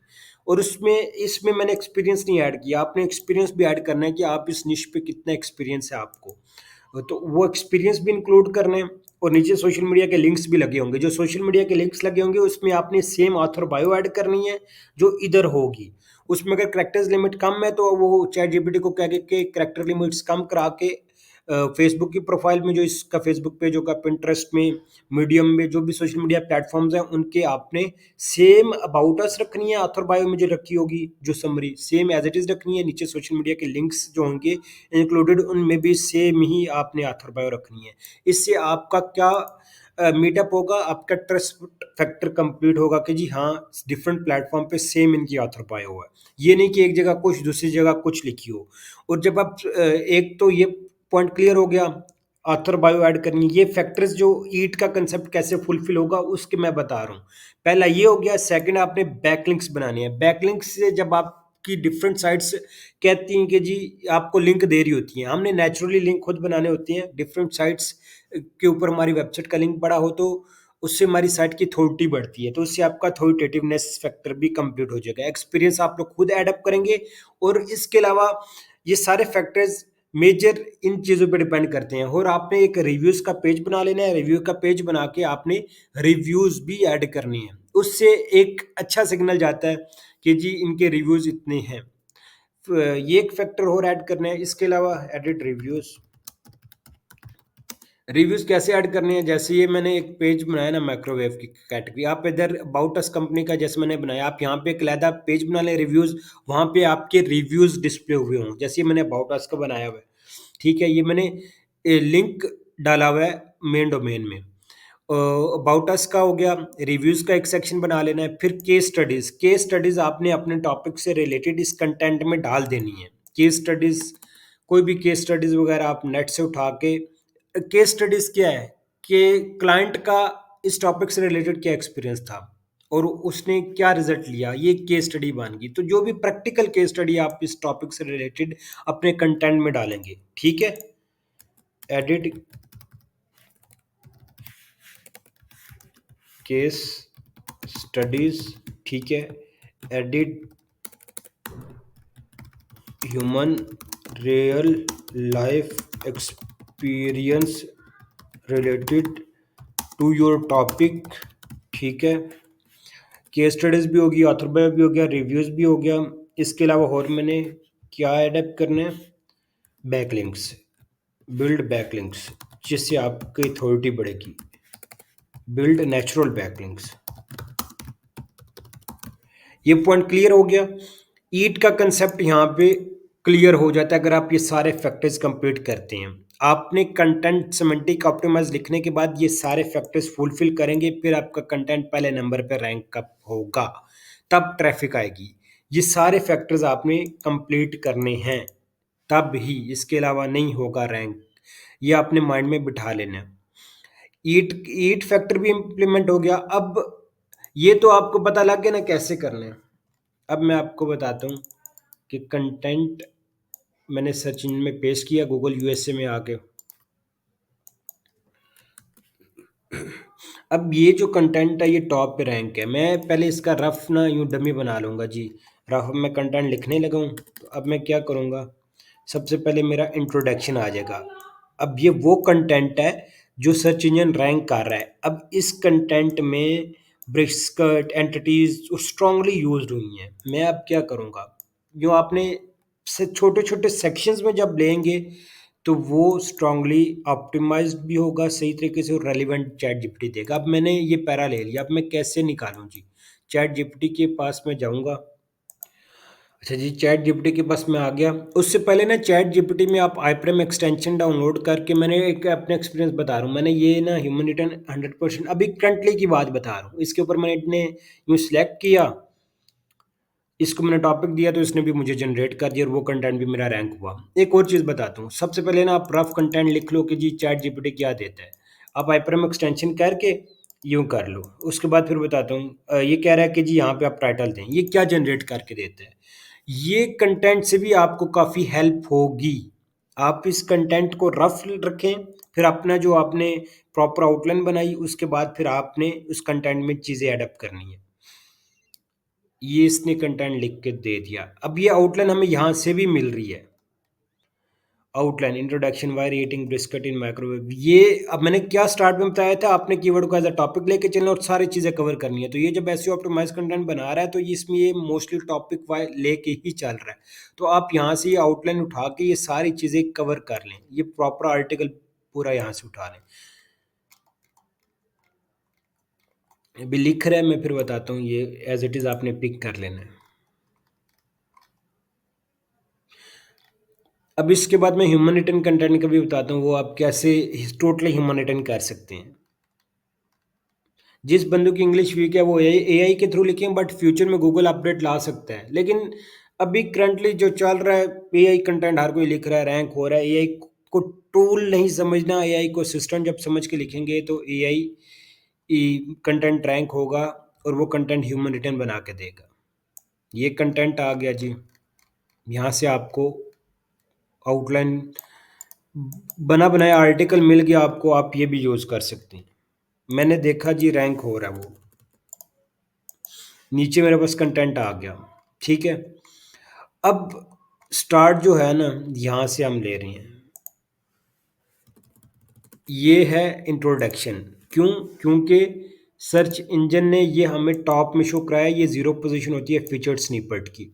और उसमें इसमें मैंने एक्सपीरियंस नहीं ऐड किया, आपने एक्सपीरियंस भी ऐड करना है कि आप इस निश पे कितना एक्सपीरियंस है आपको, तो वो एक्सपीरियंस भी इंक्लूड करने हैं। और नीचे सोशल मीडिया के लिंक्स भी लगे होंगे, जो सोशल मीडिया के लिंक्स लगे होंगे उसमें आपने सेम ऑथर बायो ऐड करनी है जो इधर होगी। उसमें अगर करेक्टर्स लिमिट कम है तो वो चैट जीपीटी को कह के करेक्टर लिमिट्स कम करा के फेसबुक की प्रोफाइल में, जो इसका फेसबुक पेज होगा, पिंटरेस्ट में, मीडियम में, जो भी सोशल मीडिया प्लेटफॉर्म्स हैं उनके आपने सेम अबाउट अस रखनी है, ऑथर बायो में जो रखी होगी जो summary same as it is रखनी है। नीचे सोशल मीडिया के लिंक्स जो होंगे इंक्लूडेड उनमें भी सेम ही आपने ऑथर बायो रखनी है। इससे आपका क्या मीटअप होगा, आपका ट्रस्ट फैक्टर कंप्लीट होगा कि जी हाँ, डिफरेंट प्लेटफॉर्म पे सेम इनकी ऑथर बायो है। ये नहीं कि एक जगह कुछ दूसरी जगह कुछ लिखी हो। और जब आप एक तो ये पॉइंट क्लियर हो गया, ऑथर बायो ऐड करनी, ये फैक्टर्स जो ईट का कंसेप्ट कैसे फुलफिल होगा उसके मैं बता रहा हूँ। पहला ये हो गया। सेकंड, आपने बैकलिंक्स बनानी है। बैकलिंक्स से जब आपकी डिफरेंट साइट्स कहती हैं कि जी आपको लिंक दे रही होती हैं, हमने नेचुरली लिंक खुद बनाने होते हैं। डिफरेंट साइट्स के ऊपर हमारी वेबसाइट का लिंक बड़ा हो तो उससे हमारी साइट की अथॉरिटी बढ़ती है, तो उससे आपका अथॉरिटेटिवनेस फैक्टर भी कंप्लीट हो जाएगा। एक्सपीरियंस आप लोग खुद एडअप करेंगे। और इसके अलावा ये सारे फैक्टर्स मेजर इन चीज़ों पे डिपेंड करते हैं। और आपने एक रिव्यूज़ का पेज बना लेना है। रिव्यू का पेज बना के आपने रिव्यूज़ भी ऐड करनी है। उससे एक अच्छा सिग्नल जाता है कि जी इनके रिव्यूज़ इतने हैं। ये एक फैक्टर और ऐड करना है। इसके अलावा एडिट रिव्यूज़, रिव्यूज़ कैसे ऐड करने हैं, जैसे ये मैंने एक पेज बनाया ना माइक्रोवेव की कैटेगरी, आप इधर अबाउट अस कंपनी का जैसे मैंने बनाया, आप यहाँ पे एक अलहदा पेज बना लें रिव्यूज़, वहाँ पे आपके रिव्यूज़ डिस्प्ले हुए हों। जैसे ये मैंने अबाउट अस का बनाया हुआ है, ठीक है। ये मैंने लिंक डाला हुआ है मेन डोमेन में। अबाउट अस का हो गया, रिव्यूज़ का एक सेक्शन बना लेना है, फिर केस स्टडीज़ आपने अपने टॉपिक से रिलेटेड इस कंटेंट में डाल देनी है। केस स्टडीज़, कोई भी केस स्टडीज़ वगैरह आप नेट से उठा के, केस स्टडीज़ क्या है कि क्लाइंट का इस टॉपिक से रिलेटेड क्या एक्सपीरियंस था और उसने क्या रिजल्ट लिया, ये केस स्टडी बन गई। तो जो भी प्रैक्टिकल केस स्टडी आप इस टॉपिक से रिलेटेड अपने कंटेंट में डालेंगे, ठीक है। एडिट केस स्टडीज, ठीक है। Edit human real life experience related to your topic, ठीक है। केस स्टडीज भी होगी, ऑथर बायो भी हो गया, रिव्यूज भी हो गया। इसके अलावा और मैंने क्या एडेप्ट करना है, बैकलिंक्स, बिल्ड बैकलिंक्स, जिससे आपकी अथॉरिटी बढ़ेगी। बिल्ड नेचुरल बैकलिंक्स, ये पॉइंट क्लियर हो गया। ईट का कंसेप्ट यहाँ पे क्लियर हो जाता है अगर आप ये सारे फैक्टर्स कंप्लीट करते हैं। आपने कंटेंट सिमेंटिक ऑप्टिमाइज लिखने के बाद ये सारे फैक्टर्स फुलफिल करेंगे, फिर आपका कंटेंट पहले नंबर पे रैंक अप होगा, तब ट्रैफिक आएगी। ये सारे फैक्टर्स आपने कंप्लीट करने हैं, तब ही, इसके अलावा नहीं होगा रैंक। ये आपने माइंड में बिठा लेना है। ईट ईट फैक्टर भी इम्प्लीमेंट हो गया। अब ये तो आपको पता लग गया ना कैसे करना है। अब मैं आपको बताता हूँ कि कंटेंट मैंने सर्च इंजन में पेश किया, गूगल यूएसए में आके। अब ये जो कंटेंट है ये टॉप पे रैंक है। मैं पहले इसका रफ ना यूँ डमी बना लूँगा जी। रफ में कंटेंट लिखने लगा हूँ, तो अब मैं क्या करूँगा, सबसे पहले मेरा इंट्रोडक्शन आ जाएगा। अब ये वो कंटेंट है जो सर्च इंजन रैंक कर रहा है। अब इस कंटेंट में ब्रिस्कट एंटिटीज स्ट्रांगली यूज्ड हुई हैं। मैं अब क्या करूँगा, जो आपने से छोटे छोटे सेक्शंस में जब लेंगे तो वो स्ट्रांगली ऑप्टिमाइज्ड भी होगा सही तरीके से, और रेलिवेंट चैट जीपीटी देगा। अब मैंने ये पैरा ले लिया, अब मैं कैसे निकालूं जी। चैट जीपीटी के पास मैं जाऊंगा। अच्छा जी, चैट जीपीटी के पास मैं आ गया। उससे पहले ना चैट जीपीटी में आप आईप्रेम एक्सटेंशन डाउनलोड करके, मैंने एक अपने एक्सपीरियंस बता रहा हूँ। मैंने ये ना ह्यूमन रिटर्न 100% अभी करंटली की बात बता रहा हूँ। इसके ऊपर मैंने इतने यूँ सिलेक्ट किया, इसको मैंने टॉपिक दिया तो इसने भी मुझे जनरेट कर दिया और वो कंटेंट भी मेरा रैंक हुआ। एक और चीज़ बताता हूँ, सबसे पहले ना आप रफ कंटेंट लिख लो कि जी चैट जीपीटी क्या देता है। आप हाइपरम एक्सटेंशन करके यूँ कर लो। उसके बाद फिर बताता हूँ, ये कह रहा है कि जी यहाँ पे आप टाइटल दें, ये क्या जनरेट करके देता है। ये कंटेंट से भी आपको काफ़ी हेल्प होगी। आप इस कंटेंट को रफ रखें, फिर अपना जो आपने प्रॉपर आउटलाइन बनाई उसके बाद फिर आपने उस कंटेंट में चीज़ें एडअप करनी है। ये इसने कंटेंट लिख के दे दिया। अब ये आउटलाइन हमें यहाँ से भी मिल रही है। Outline, introduction, why rating brisket in microwave. ये अब मैंने क्या स्टार्ट में बताया था, आपने कीवर्ड को एज अ टॉपिक लेके चलना और सारी चीज़ें कवर करनी है। तो ये जब एसईओ ऑप्टिमाइज कंटेंट बना रहा है तो इसमें ये मोस्टली टॉपिक वाई लेके ही चल रहा है। तो आप यहाँ से ये आउटलाइन उठा के ये सारी चीज़ें कवर कर लें, ये प्रॉपर आर्टिकल पूरा यहाँ से उठा लें। अभी लिख रहा है, मैं फिर बताता हूँ, ये एज इट इज़ आपने पिक कर लेना है। अब इसके बाद मैं ह्यूमन रिटर्न कंटेंट का भी बताता हूँ, वो आप कैसे टोटली ह्यूमन रिटर्न कर सकते हैं। जिस बंदे की इंग्लिश वीक है वो एआई के थ्रू लिखें, बट फ्यूचर में गूगल अपडेट ला सकता है। लेकिन अभी करंटली जो चल रहा है, एआई कंटेंट हर कोई लिख रहा है, रैंक हो रहा है। एआई को टूल नहीं समझना, एआई को सिस्टम जब समझ के लिखेंगे तो एआई कंटेंट रैंक होगा और वो कंटेंट ह्यूमन रिटर्न बना के देगा। ये कंटेंट आ गया जी। यहाँ से आपको आउटलाइन बना बनाया आर्टिकल मिल गया आपको, आप ये भी यूज़ कर सकते हैं। मैंने देखा जी रैंक हो रहा है वो, नीचे मेरे पास कंटेंट आ गया, ठीक है। अब स्टार्ट जो है ना, यहाँ से हम ले रहे हैं, ये है इंट्रोडक्शन। क्यों? क्योंकि सर्च इंजन ने ये हमें टॉप में शो कराया, ये ज़ीरो पोजीशन होती है फीचर्ड स्निपेट की।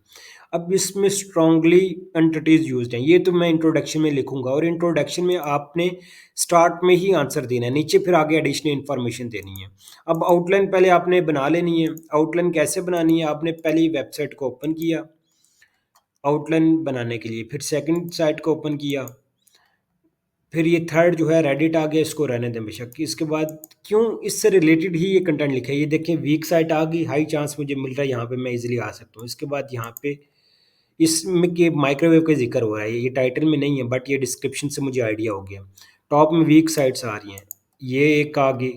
अब इसमें स्ट्रांगली एंटिटीज यूज्ड हैं, ये तो मैं इंट्रोडक्शन में लिखूंगा, और इंट्रोडक्शन में आपने स्टार्ट में ही आंसर देना है, नीचे फिर आगे एडिशनल इन्फॉर्मेशन देनी है। अब आउटलाइन पहले आपने बना लेनी है। आउटलाइन कैसे बनानी है, आपने पहले ही वेबसाइट को ओपन किया आउटलाइन बनाने के लिए, फिर सेकंड साइट को ओपन किया, फिर ये थर्ड जो है रेडिट आ गया, इसको रहने दें बेशक। इसके बाद क्यों इससे रिलेटेड ही ये कंटेंट लिखा है, ये देखें वीक साइट आ गई, हाई चांस मुझे मिल रहा है, यहाँ पे मैं इजीली आ सकता हूँ। इसके बाद यहाँ पे इसमें के माइक्रोवेव का जिक्र हो रहा है, ये टाइटल में नहीं है बट ये डिस्क्रिप्शन से मुझे आइडिया हो गया। टॉप में वीक साइट्स आ रही हैं, ये एक आ गई।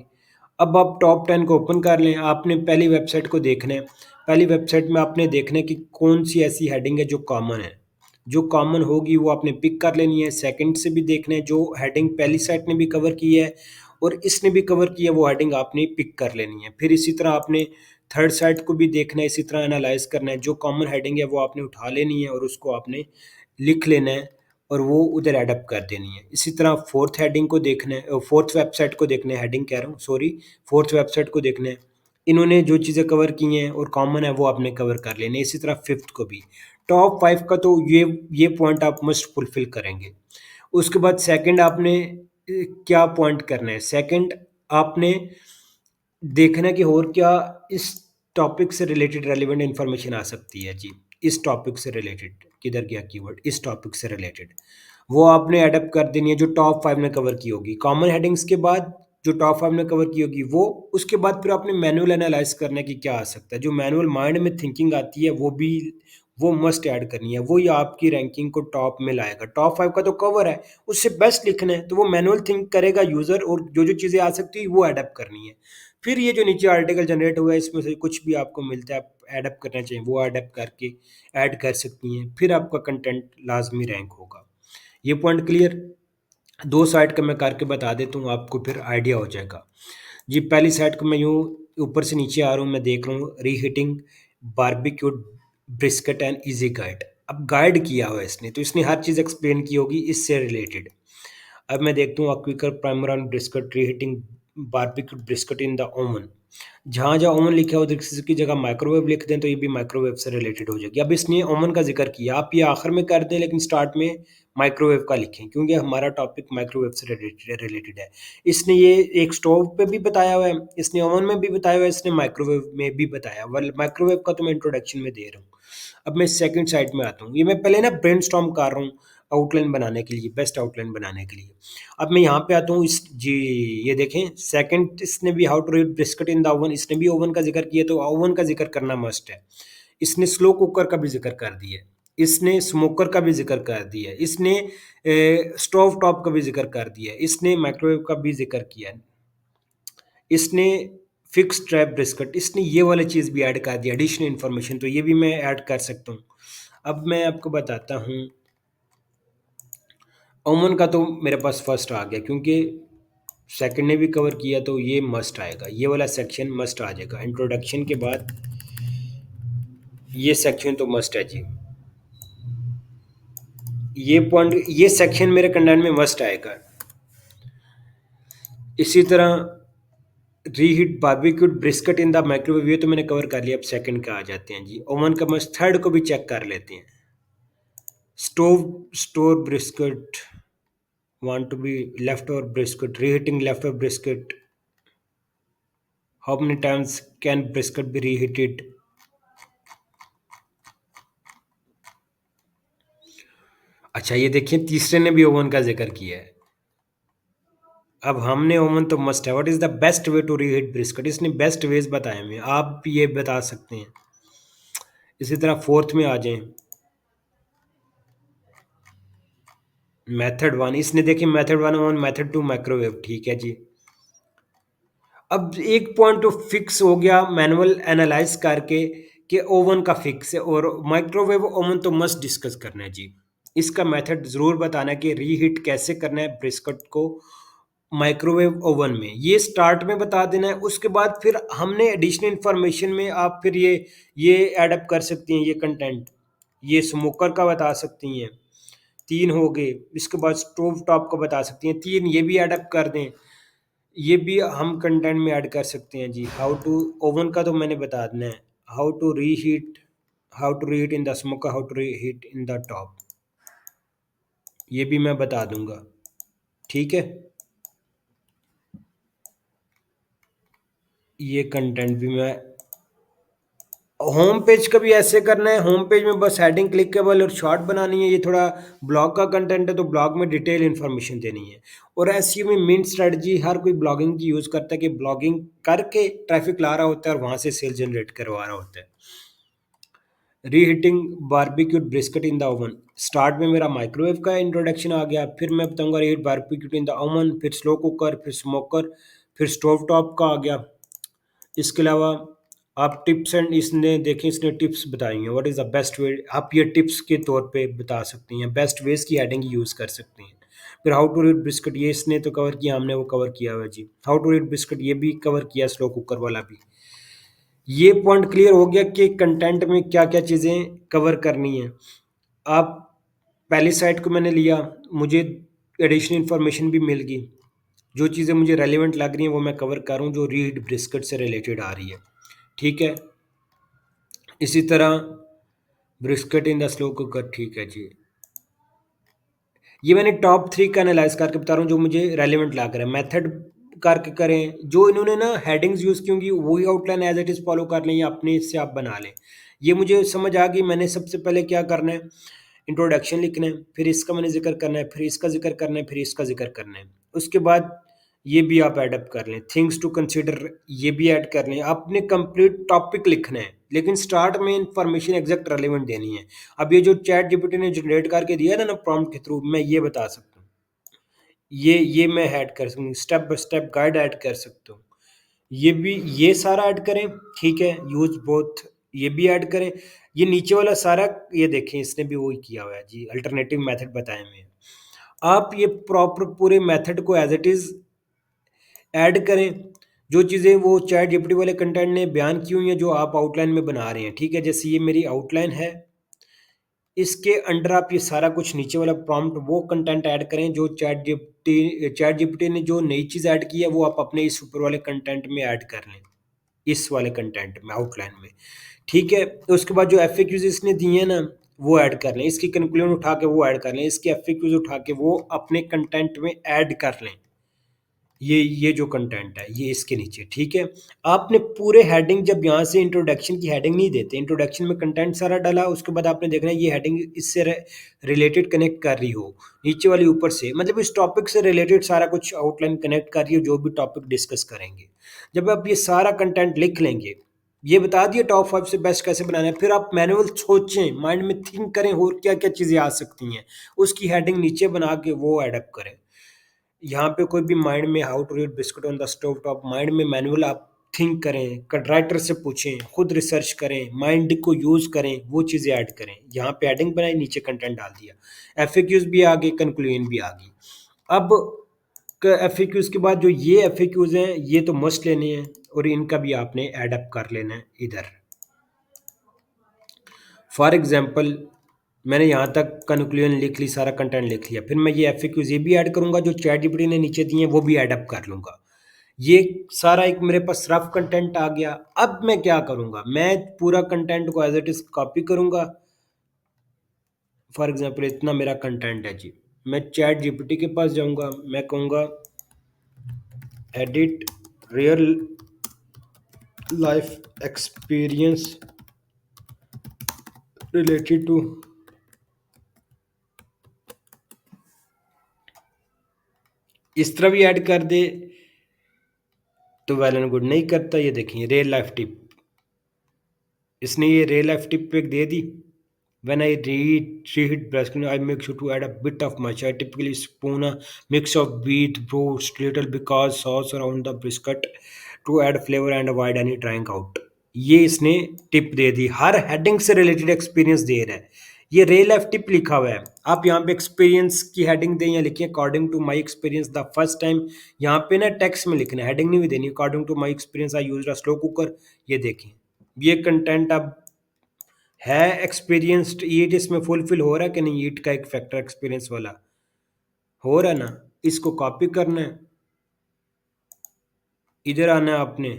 अब आप टॉप 10 को ओपन कर लें, आपने पहली वेबसाइट को देखना है। पहली वेबसाइट में आपने देखना है कि कौन सी ऐसी हेडिंग है जो कॉमन है, जो कॉमन होगी वो आपने पिक कर लेनी है। सेकंड से भी देखना है जो हेडिंग पहली साइट ने भी कवर की है और इसने भी कवर किया, वो हेडिंग आपने पिक कर लेनी है। फिर इसी तरह आपने थर्ड साइट को भी देखना है, इसी तरह एनालाइज करना है, जो कॉमन हेडिंग है वो आपने उठा लेनी है और उसको आपने लिख लेना है और वो उधर एडअप कर देनी है। इसी तरह फोर्थ हेडिंग को देखना है, फोर्थ वेबसाइट को देखना है, हेडिंग कह रहा हूँ सॉरी, फोर्थ वेबसाइट को देखना है। इन्होंने जो चीज़ें कवर की हैं और कॉमन है वो आपने कवर कर लेने। इसी तरह फिफ्थ को भी, टॉप 5 का तो ये पॉइंट आप मस्ट फुलफिल करेंगे। उसके बाद सेकंड आपने क्या पॉइंट करना है, सेकंड आपने देखना है कि और क्या इस टॉपिक से रिलेटेड रेलेवेंट इन्फॉर्मेशन आ सकती है जी। इस टॉपिक से रिलेटेड किधर गया कीवर्ड, इस टॉपिक से रिलेटेड वो आपने एडअप कर देनी है जो टॉप 5 ने कवर की होगी। कॉमन हेडिंग्स के बाद जो टॉप 5 ने कवर की होगी वो, उसके बाद फिर आपने मैनुअल एनालाइज करना है कि क्या आ सकता है, जो मैनुअल माइंड में थिंकिंग आती है वो भी, वो मस्ट ऐड करनी है। वो ही आपकी रैंकिंग को टॉप में लाएगा। टॉप 5 का तो कवर है, उससे बेस्ट लिखना है तो वो मैनुअल थिंक करेगा यूज़र, और जो जो चीज़ें आ सकती है वो एडअप करनी है। फिर ये जो नीचे आर्टिकल जनरेट हुआ है इसमें से कुछ भी आपको मिलता है आप एडअप करना चाहिए, वो एडअप करके ऐड कर सकती हैं, फिर आपका कंटेंट लाजमी रैंक होगा। ये पॉइंट क्लियर। दो साइट का मैं करके बता देता हूँ, आपको फिर आइडिया हो जाएगा जी। पहली साइट को मैं यूँ ऊपर से नीचे आ रहा हूँ, मैं देख रहा हूँ reheating barbecued brisket and easy guide. अब गाइड किया हुआ है इसने, तो इसने हर चीज़ एक्सप्लेन की होगी इससे रिलेटेड। अब मैं देखता हूँ quicker primer on brisket reheating barbecued brisket in the oven. जहाँ जहाँ ओवन लिखा है उधर की जगह माइक्रोवेव लिख दें तो ये भी माइक्रोवेव से रिलेटेड हो जाएगी। अब इसने ओवन का जिक्र किया, आप ये आखिर में कर दें लेकिन स्टार्ट में माइक्रोवेव का लिखें क्योंकि हमारा टॉपिक माइक्रोवेव से रिलेटेड है। इसने ये एक स्टोव पे भी बताया हुआ है, इसने ओवन में भी बताया हुआ है, इसने माइक्रोवेव में भी बताया। वेल माइक्रोवेव का तो मैं इंट्रोडक्शन में दे रहा हूँ। अब मैं सेकंड साइड में आता हूँ, ये मैं पहले ना ब्रेनस्टॉर्म कर रहा हूँ आउटलाइन बनाने के लिए, बेस्ट आउटलाइन बनाने के लिए। अब मैं यहाँ पे आता हूँ इस जी, ये देखें सेकंड इसने भी how to read brisket in the oven, इसने भी ओवन का जिक्र किया, तो ओवन का जिक्र करना मस्ट है। इसने स्लो कुकर का भी जिक्र कर दिया, इसने स्मोकर का भी जिक्र कर दिया, इसने स्टोव टॉप का भी जिक्र कर दिया, इसने माइक्रोवेव का भी जिक्र किया, इसने फिक्स ट्रैप ब्रिस्केट, इसने ये वाली चीज़ भी ऐड कर दी एडिशनल इन्फॉर्मेशन, तो ये भी मैं ऐड कर सकता हूँ। अब मैं आपको बताता हूँ, ओमन का तो मेरे पास फर्स्ट आ गया क्योंकि सेकंड ने भी कवर किया, तो ये मस्ट आएगा, ये वाला सेक्शन मस्ट आ जाएगा। इंट्रोडक्शन के बाद ये सेक्शन तो मस्ट है जी। ये पॉइंट, ये सेक्शन मेरे कंटेंट में मस्ट आएगा। इसी तरह reheat barbecued brisket in the microwave, ये तो मैंने कवर कर लिया। अब सेकंड का आ जाते हैं जी, ओवन का मस्ट। थर्ड को भी चेक कर लेते हैं। Stove store brisket want to be leftover brisket, reheating leftover brisket, how many times can brisket be reheated। अच्छा ये देखिए तीसरे ने भी ओवन का जिक्र किया है। अब हमने ओवन तो मस्ट है। What is the best way to reheat brisket, इसने बेस्ट वेज बताए हुए हैं, आप ये बता सकते हैं। इसी तरह फोर्थ में आ जाएं, मेथड वन, इसने देखिए method one oven, method two microwave, ठीक है जी। अब एक पॉइंट तो फिक्स हो गया मैनुअल एनालाइज करके कि ओवन का फिक्स है, और माइक्रोवेव ओवन तो मस्ट डिस्कस करना है जी। इसका मेथड ज़रूर बताना है कि रीहीट कैसे करना है ब्रिस्केट को माइक्रोवेव ओवन में, ये स्टार्ट में बता देना है। उसके बाद फिर हमने एडिशनल इन्फॉर्मेशन में आप फिर ये ऐडअप कर सकती हैं, ये कंटेंट, ये स्मोकर का बता सकती हैं, तीन हो गए। इसके बाद स्टोव टॉप का बता सकती हैं, तीन ये भी ऐडअप कर दें, ये भी हम कंटेंट में ऐड कर सकते हैं जी। हाउ टू, ओवन का तो मैंने बता देना है, how to reheat, how to reheat in the smoker, how to reheat in the top, ये भी मैं बता दूंगा, ठीक है। ये कंटेंट भी मैं होम पेज का भी ऐसे करना है, होम पेज में बस हेडिंग क्लिकेबल और शॉर्ट बनानी है। ये थोड़ा ब्लॉग का कंटेंट है तो ब्लॉग में डिटेल इन्फॉर्मेशन देनी है। और एसईओ में मेन स्ट्रेटजी हर कोई ब्लॉगिंग की यूज़ करता है कि ब्लॉगिंग करके ट्रैफिक ला रहा होता है और वहाँ से सेल जनरेट करवा रहा होता है। Reheating barbecued brisket in the oven. Start में मेरा माइक्रोवेव का इंट्रोडक्शन आ गया, फिर मैं बताऊंगा रीहीट बारबेक्यूड इन द ओवन, फिर स्लो कुकर, फिर स्मोकर, फिर स्टोव टॉप का आ गया। इसके अलावा आप टिप्स एंड इसने देखें, इसने टिप्स बताई हैं, व्हाट इज़ द बेस्ट वे। आप ये टिप्स के तौर पे बता सकती हैं, बेस्ट वेज की हेडिंग यूज़ कर सकती हैं। फिर हाउ टू रीड बिस्किट, ये इसने तो कवर किया, हमने वो कवर किया हुआ है जी। हाउ टू रीड बिस्किट ये भी कवर किया, स्लो कुकर वाला भी। ये पॉइंट क्लियर हो गया कि कंटेंट में क्या क्या चीज़ें कवर करनी है। आप पहली साइट को मैंने लिया, मुझे एडिशनल इन्फॉर्मेशन भी मिल गई। जो चीज़ें मुझे रेलिवेंट लग रही हैं वो मैं कवर कर रहा हूँ, जो रीड ब्रिस्केट से रिलेटेड आ रही है। ठीक है, इसी तरह brisket in the slow cooker, ठीक है जी। ये मैंने टॉप 3 का एनालाइज़ करके बता रहा हूँ जो मुझे रेलेवेंट लग रहा है। मेथड करके करें, जो इन्होंने ना हेडिंग्स यूज़ की होंगी वही outline as it is follow कर लें या अपने से आप बना लें। ये मुझे समझ आ गई। मैंने सबसे पहले क्या करना है, इंट्रोडक्शन लिखना है, फिर इसका मैंने ज़िक्र करना है, फिर इसका ज़िक्र करना है, फिर इसका ज़िक्र करना है। उसके बाद ये भी आप एडअप कर लें, थिंग्स टू कंसीडर ये भी ऐड कर लें। आपने कंप्लीट टॉपिक लिखना है, लेकिन स्टार्ट में इन्फॉर्मेशन एग्जैक्ट रेलेवेंट देनी है। अब ये जो चैट जीपीटी ने जनरेट करके दिया है ना प्रॉम्प्ट के थ्रू, मैं ये बता सकता हूँ, ये मैं ऐड कर सकता हूँ, step by step guide add कर सकता हूँ। ये भी, ये सारा ऐड करें, ठीक है, यूज बोथ, ये भी ऐड करें। ये नीचे वाला सारा, ये देखें इसने भी वही किया हुआ है जी, अल्टरनेटिव मेथड बताए हुए हैं। आप ये प्रॉपर पूरे मेथड को एज इट इज़ ऐड करें। जो चीज़ें वो चैट जीपीटी वाले कंटेंट ने बयान की हुई हैं जो आप आउटलाइन में बना रहे हैं, ठीक है, जैसे ये मेरी आउटलाइन है, इसके अंडर आप ये सारा कुछ नीचे वाला प्रॉम्प्ट वो कंटेंट ऐड करें जो चैट जीपीटी ने जो नई चीज़ ऐड की है वो आप अपने इस ऊपर वाले कंटेंट में ऐड कर लें, इस वाले कंटेंट में, आउटलाइन में। ठीक है, तो उसके बाद जो एफएक्यूज इसने दिए हैं ना वो ऐड कर लें, इसकी कंक्लूजन उठा के वो ऐड कर लें, इसके एफएक्यूज उठा के वो अपने कंटेंट में ऐड कर लें। ये जो कंटेंट है ये इसके नीचे, ठीक है। आपने पूरे हेडिंग, जब यहाँ से इंट्रोडक्शन की हेडिंग नहीं देते, इंट्रोडक्शन में कंटेंट सारा डाला, उसके बाद आपने देखना है ये हेडिंग इससे रिलेटेड कनेक्ट कर रही हो, नीचे वाली ऊपर से, मतलब इस टॉपिक से रिलेटेड सारा कुछ आउटलाइन कनेक्ट कर रही हो जो भी टॉपिक डिस्कस करेंगे। जब आप ये सारा कंटेंट लिख लेंगे, ये बता दिए टॉप 5 से बेस्ट कैसे बनाना है, फिर आप मैनुअल सोचें, माइंड में थिंक करें और क्या क्या चीज़ें आ सकती हैं, उसकी हेडिंग नीचे बना के वो एडअप करें। यहाँ पे कोई भी माइंड में how to read biscuit on the stove top, mind में मैनुअल आप थिंक करें, राइटर से पूछें, खुद रिसर्च करें, माइंड को यूज़ करें, वो चीज़ें ऐड करें। यहाँ पे एडिंग बनाई, नीचे कंटेंट डाल दिया, एफएक्यूज भी आ गए, कंक्लूजन भी आ गई। अब एफएक्यूज के बाद जो ये एफएक्यूज हैं ये तो मस्ट लेने हैं और इनका भी आपने एडअप कर लेना है इधर। फॉर एग्जाम्पल मैंने यहाँ तक कंक्लूजन लिख ली, सारा कंटेंट लिख लिया, फिर मैं ये एफएक्यूज ये भी ऐड करूँगा, जो चैट जीपीटी ने नीचे दिए हैं वो भी ऐडअप कर लूँगा। ये सारा एक मेरे पास रफ कंटेंट आ गया। अब मैं क्या करूँगा, मैं पूरा कंटेंट को एज इट इज़ कॉपी करूँगा। फॉर एग्जाम्पल इतना मेरा कंटेंट है जी, मैं चैट जीपीटी के पास जाऊँगा, मैं कहूँगा edit real life experience related to, इस तरह भी ऐड कर दे तो वेल एंड गुड। नहीं करता, ये देखिए रियल लाइफ टिप, इसने ये रियल लाइफ टिप पे दे दी। When I reheat brisket, I make sure to add a bit of matcha. I typically spoon a mix of wheat, roast, little because sauce around the brisket to add flavor and avoid any drying out. ये इसने tip दे दी, हर heading से related experience दे रहा है। ये real life tip लिखा हुआ है, आप यहाँ पे एक्सपीरियंस की हेडिंग दें या लिखिए according to my experience the first time. यहाँ पे ना टेक्स्ट में लिखना है, हेडिंग नहीं भी देनी। According to my experience I use a slow cooker. ये देखें, ये कंटेंट अब है एक्सपीरियंस्ड, ईट इसमें फुलफिल हो रहा है कि नहीं, ईट का एक फैक्टर एक्सपीरियंस वाला हो रहा है ना। इसको कॉपी करना है, इधर आना है, आपने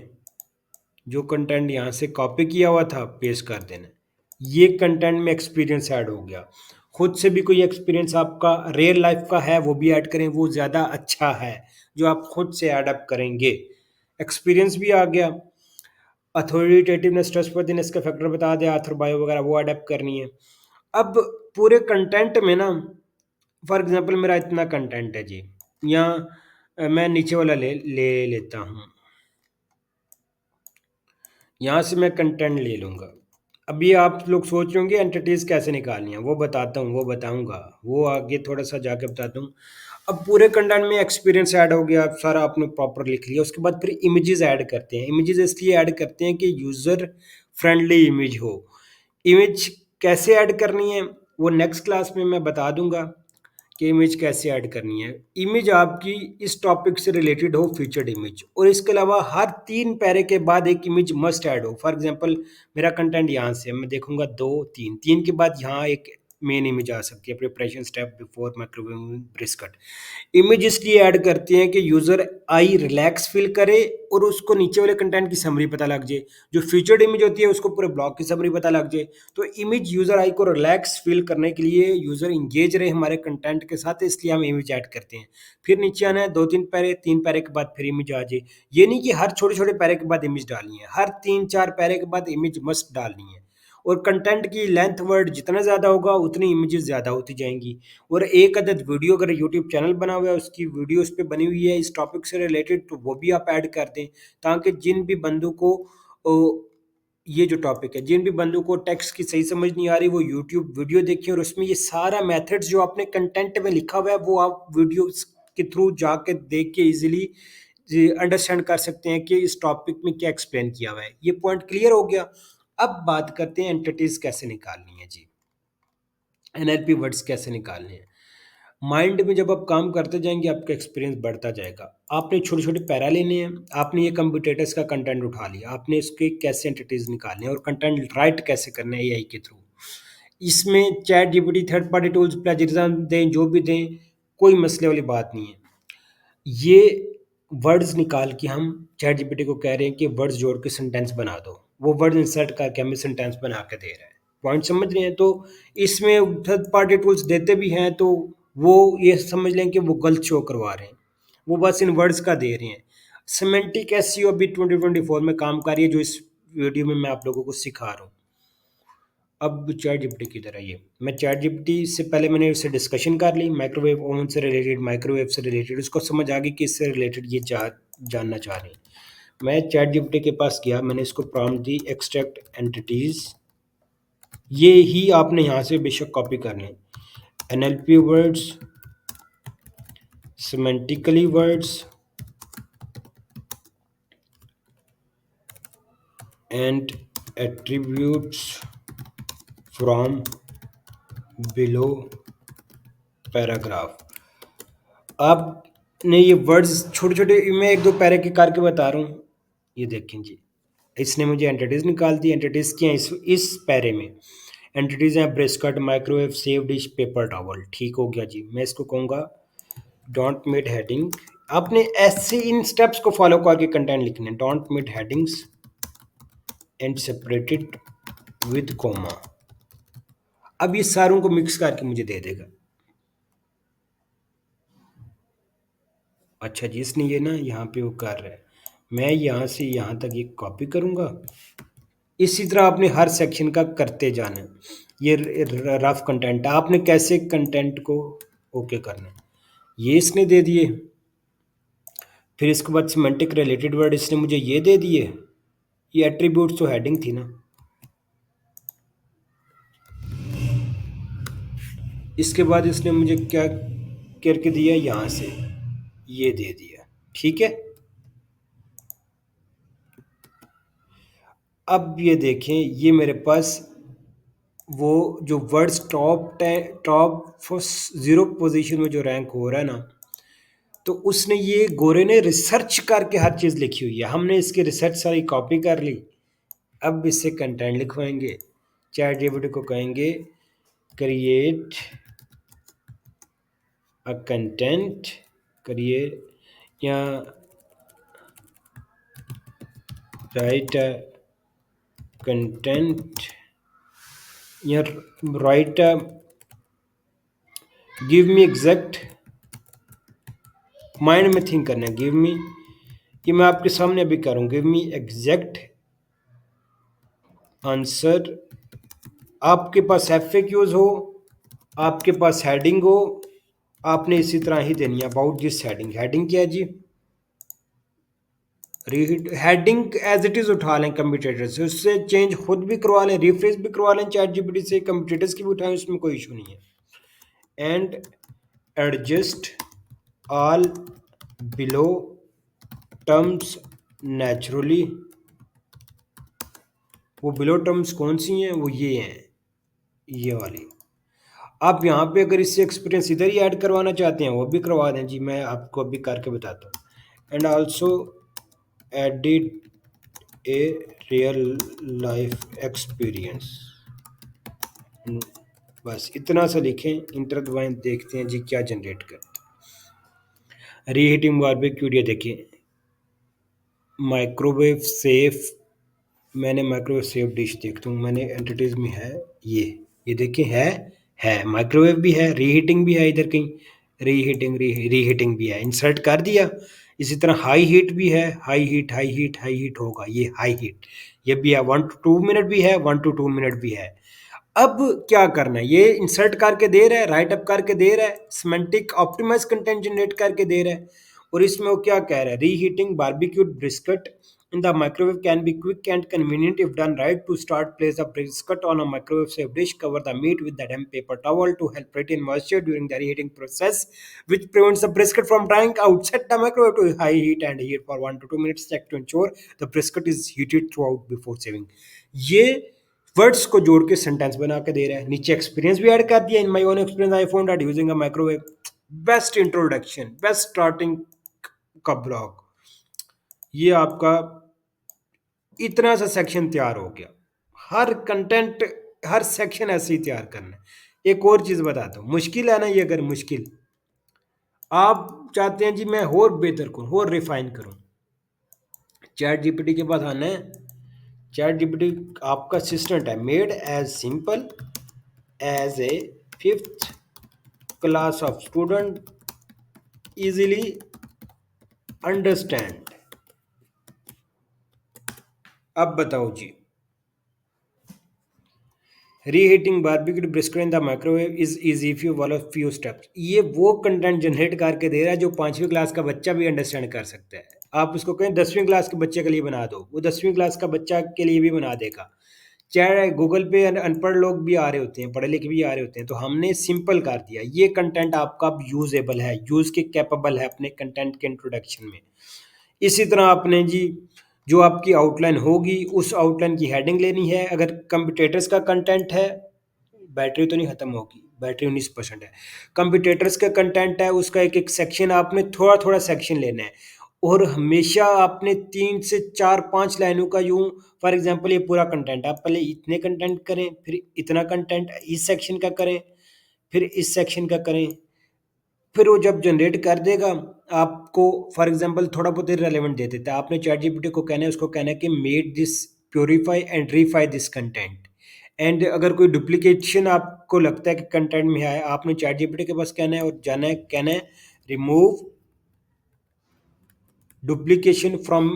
जो कंटेंट यहाँ से कॉपी किया हुआ था पेस्ट कर देना है। ये कंटेंट में एक्सपीरियंस ऐड हो गया। खुद से भी कोई एक्सपीरियंस आपका रियल लाइफ का है वो भी ऐड करें, वो ज़्यादा अच्छा है जो आप खुद से ऐड अप करेंगे। एक्सपीरियंस भी आ गया। अथॉरिटेटिवनेस, ट्रस्टवर्दीनेस का फैक्टर बता दिया, आथर बायो वगैरह वो अडेप्ट करनी है। अब पूरे कंटेंट में ना, फॉर एग्जांपल मेरा इतना कंटेंट है जी, या मैं नीचे वाला ले ले लेता हूँ, यहाँ से मैं कंटेंट ले लूँगा। अभी आप लोग सोच रहे होंगे एंटिटीज़ कैसे निकालनी है, वो बताता हूँ, वो बताऊँगा, वो आगे थोड़ा सा जाके बताता हूँ। अब पूरे कंटेंट में एक्सपीरियंस ऐड हो गया, सारा आपने प्रॉपर लिख लिया। उसके बाद फिर इमेजेस ऐड करते हैं। इमेजेस इसलिए ऐड करते हैं कि यूज़र फ्रेंडली इमेज हो। इमेज कैसे ऐड करनी है वो नेक्स्ट क्लास में मैं बता दूंगा कि इमेज कैसे ऐड करनी है। इमेज आपकी इस टॉपिक से रिलेटेड हो, फीचर्ड इमेज, और इसके अलावा हर 3 पैरे के बाद एक इमेज मस्ट ऐड हो। फॉर एग्जांपल मेरा कंटेंट यहाँ से है, मैं देखूंगा 2 3, 3 के बाद यहाँ एक मेन इमेज आ सकती है, preparation step before microwave brisket. Image इसलिए ऐड करते हैं कि यूजर आई रिलैक्स फील करे और उसको नीचे वाले कंटेंट की समरी पता लग जाए। जो फीचर्ड इमेज होती है उसको पूरे ब्लॉग की समरी पता लग जाए। तो इमेज यूजर आई को रिलैक्स फील करने के लिए, यूजर इंगेज रहे हमारे कंटेंट के साथ, इसलिए हम इमेज ऐड करते हैं। फिर नीचे आना है, 2 3 पैरे, 3 पैरे के बाद फिर इमेज आ जाए। ये नहीं कि हर छोटे छोटे पैरे के बाद इमेज डालनी है, हर 3 4 पैरे के बाद इमेज मस्ट डालनी है। और कंटेंट की लेंथ वर्ड जितना ज़्यादा होगा उतनी इमेजेस ज़्यादा होती जाएंगी। और एक अदद वीडियो, अगर यूट्यूब चैनल बना हुआ है उसकी वीडियो उस पर बनी हुई है इस टॉपिक से रिलेटेड, तो वो भी आप ऐड कर दें, ताकि जिन भी बंदों को ओ, ये जो टॉपिक है, जिन भी बंदों को टेक्स्ट की सही समझ नहीं आ रही, वो यूट्यूब वीडियो देखें और उसमें ये सारा मेथड्स जो आपने कंटेंट में लिखा हुआ है वो आप वीडियो के थ्रू जाके देख के इजीली अंडरस्टैंड कर सकते हैं कि इस टॉपिक में क्या एक्सप्लेन किया हुआ है। ये पॉइंट क्लियर हो गया। अब बात करते हैं एंटिटीज कैसे निकालनी है जी, एनएलपी वर्ड्स कैसे निकालने हैं। माइंड में जब आप काम करते जाएंगे आपका एक्सपीरियंस बढ़ता जाएगा। आपने छोटे छोटे पैरा लेने हैं, आपने ये कंप्यूटेटर्स का कंटेंट उठा लिया, आपने इसके कैसे एंटिटीज निकालने हैं और कंटेंट राइट कैसे करना है एआई के थ्रू। इसमें chat GPT, third party tools, plagiarism दें, जो भी दें, कोई मसले वाली बात नहीं है। ये वर्ड्स निकाल के हम चैट जीपीटी को कह रहे हैं कि वर्ड्स जोड़ के सेंटेंस बना दो, वो वर्ड इंसर्ट करके हमें सेंटेंस बना के दे रहा है। पॉइंट समझ रहे हैं? तो इसमें थर्ड पार्टी टूल्स देते भी हैं तो वो ये समझ लें कि वो गलत शो करवा रहे हैं, वो बस इन वर्ड्स का दे रहे हैं। सिमेंटिक एसईओ अभी 2024 में काम कर रही है, जो इस वीडियो में मैं आप लोगों को सिखा रहा हूँ। अब चैट जीपीटी की तरह ये, मैं चैट जीपीटी से पहले मैंने उससे डिस्कशन कर ली, माइक्रोवेव ओवन से रिलेटेड, माइक्रोवेव से रिलेटेड, उसको समझ आ गई कि इससे रिलेटेड ये जानना चाह रहे हैं। मैं चैट जीपीटी के पास गया, मैंने इसको प्रॉम्प्ट दी एक्सट्रैक्ट एंटिटीज। ये ही आपने यहाँ से बेशक कॉपी करने, NLP words, semantically words and attributes from below paragraph. आपने ये वर्ड्स छोटे छोटे, मैं 1 2 पैरे के करके बता रहा हूँ। ये देखें जी, इसने मुझे एंटिटीज निकाल दी। एंटिटीज क्या है इस पैरे में? एंटिटीज हैं brisket, microwave, safe dish, paper towel. ठीक हो गया जी। मैं इसको कहूँगा डोंट मेड हेडिंग। आपने ऐसे इन स्टेप्स को फॉलो करके कंटेंट लिखने, don't made headings and separated with comma. अब ये सारों को मिक्स करके मुझे दे देगा। अच्छा जी, इसने ये ना यहाँ पे वो कर रहा है, मैं यहाँ से यहाँ तक ये कॉपी करूँगा। इसी तरह आपने हर सेक्शन का करते जाना है। ये रफ कंटेंट, आपने कैसे कंटेंट को ओके करना है, ये इसने दे दिए। फिर इसके बाद सिमेंटिक रिलेटेड वर्ड इसने मुझे ये दे दिए। ये एट्रीब्यूट्स तो हेडिंग थी ना, इसके बाद इसने मुझे क्या करके दिया, यहाँ से ये दे दिया। ठीक है, अब ये देखें, ये मेरे पास वो जो वर्ड्स टॉप 0 पोजीशन में जो रैंक हो रहा है ना, तो उसने, ये गोरे ने रिसर्च करके हर चीज़ लिखी हुई है। हमने इसकी रिसर्च सारी कॉपी कर ली। अब इससे कंटेंट लिखवाएंगे, चैट जीपीटी को कहेंगे क्रिएट अ कंटेंट, क्रिएट या राइट अ कंटेंट या राइट अ, गिव मी एग्जैक्ट, माइंड में थिंक करना है, गिव मी, ये मैं आपके सामने अभी करूँ, गिव मी एग्जैक्ट आंसर, आपके पास एफएक्यूज हो, आपके पास हेडिंग हो, आपने इसी तरह ही देनी है अबाउट दिस हेडिंग। हेडिंग क्या है जी? हेडिंग एज इट इज उठा लें कंप्यूटर से, उससे चेंज खुद भी करवा लें, रिफ्रेश भी करवा लें चैट जीपीटी से, कंप्यूटर्स की भी उठाएं, उसमें कोई इशू नहीं है। And adjust all below terms naturally. वो बिलो टर्म्स कौन सी हैं? वो ये हैं, ये वाली। आप यहाँ पे अगर इससे एक्सपीरियंस इधर ही ऐड करवाना चाहते हैं वो भी करवा दें जी, मैं आपको अभी करके बताता हूँ। And also edit a real life experience. बस इतना सा लिखें, इंटर दबाएं, देखते हैं जी क्या जनरेट करता है। रीहीटिंग बारबेक्यू, ये देखिए माइक्रोवेव सेफ, मैंने माइक्रोवेव सेफ डिश देखता हूँ, मैंने एंटिटीज में है ये देखिए है माइक्रोवेव भी है, रीहीटिंग भी है, इधर कहीं रीहीटिंग भी है, इंसर्ट कर दिया। इसी तरह हाई हीट भी है, हाई हीट होगा, ये हाई हीट, ये भी है, 1 to 2 मिनट भी है, 1 to 2 मिनट भी है। अब क्या करना है, ये इंसर्ट करके दे रहा है, राइट अप करके दे रहा है, सिमेंटिक ऑप्टिमाइज कंटेंट जनरेट करके दे रहा है। और इसमें वो क्या कह रहा है, reheating barbecued brisket in the microwave can be quick and convenient if done right. To start, place the brisket on a microwave safe dish, cover the meat with the damp paper towel to help retain moisture during the reheating process, which prevents the brisket from drying out. Set the microwave to high heat and heat for 1 to 2 minutes. Check to ensure the brisket is heated throughout before serving. ये words को जोड़ के sentence बना के दे रहा है। नीचे experience भी ऐड कर दिया, in my own experience I found that using a microwave best introduction, best starting का ब्लॉग। ये आपका इतना सा सेक्शन तैयार हो गया। हर कंटेंट, हर सेक्शन ऐसे ही तैयार करना है। एक और चीज़ बताता हूँ, मुश्किल है ना ये, अगर मुश्किल आप चाहते हैं जी मैं और बेहतर करूँ और रिफाइन करूँ, चैट जीपीटी के पास आना है। चैट जीपीटी आपका असिस्टेंट है, made as simple as a 5th class of student easily understand. अब बताओ जी, reheating barbecued brisket in the microwave is easy if you follow few steps. ये वो कंटेंट जनरेट करके दे रहा है जो 5वीं क्लास का बच्चा भी अंडरस्टैंड कर सकता है। आप उसको कहें 10वीं क्लास के बच्चे के लिए बना दो, वो 10वीं क्लास का बच्चा के लिए भी बना देगा। चाहे गूगल पे अनपढ़ लोग भी आ रहे होते हैं, पढ़े लिखे भी आ रहे होते हैं, तो हमने सिंपल कर दिया। ये कंटेंट आपका अब यूजेबल है, यूज के कैपेबल है अपने कंटेंट के इंट्रोडक्शन में। इसी तरह आपने जी जो आपकी आउटलाइन होगी उस आउटलाइन की हेडिंग लेनी है। अगर कंपिटेटर्स का कंटेंट है, बैटरी तो नहीं खत्म होगी, बैटरी 19% है। कंपिटेटर्स का कंटेंट है, उसका एक एक सेक्शन आपने थोड़ा थोड़ा सेक्शन लेना है, और हमेशा आपने 3 से 4 5 लाइनों का यूं, फॉर एग्जांपल ये पूरा कंटेंट, आप पहले इतने कंटेंट करें, फिर इतना कंटेंट इस सेक्शन का करें, फिर इस सेक्शन का करें, फिर वो जब जनरेट कर देगा आपको, फॉर एग्जांपल थोड़ा बहुत इररिलेवेंट दे देता है। आपने चैट जीपीटी को कहना है, उसको कहना है कि made this purify and refine this content. And अगर कोई डुप्लीकेशन आपको लगता है कि कंटेंट में है, आपने चैट जीपीटी के पास कहना है और जाना है, कहना है remove duplication from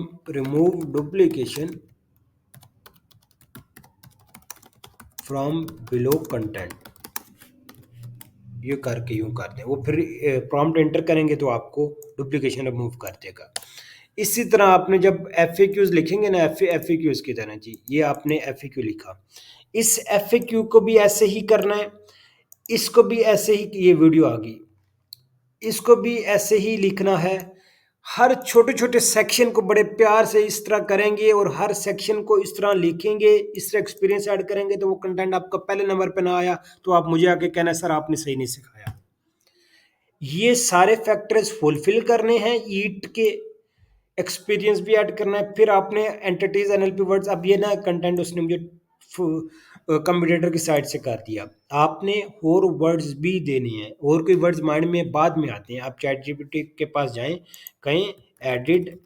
below content. ये करके यूं करते हैं, वो फिर प्रॉम्प्ट एंटर करेंगे तो आपको डुप्लीकेशन रिमूव कर देगा। इसी तरह आपने जब एफ लिखेंगे ना, एफ की तरह जी, ये आपने एफ लिखा, इस एफ को भी ऐसे ही करना है, इसको भी ऐसे ही, ये वीडियो आ गई, इसको भी ऐसे ही लिखना है। हर छोटे छोटे सेक्शन को बड़े प्यार से इस तरह करेंगे और हर सेक्शन को इस तरह लिखेंगे, इस तरह एक्सपीरियंस ऐड करेंगे, तो वो कंटेंट आपका पहले नंबर पे ना आया तो आप मुझे आके कहना सर आपने सही नहीं सिखाया। ये सारे फैक्टर्स फुलफिल करने हैं, ईट के एक्सपीरियंस भी ऐड करना है, फिर आपने एंटिटीज एनएलपी वर्ड्स, अब ये ना कंटेंट उसने मुझे कंप्यूटर की साइड से कर दिया, आपने और वर्ड्स भी देने हैं, और कोई वर्ड्स माइंड में बाद में आते हैं, आप चैट जीपीटी के पास जाएं, कहीं एडिट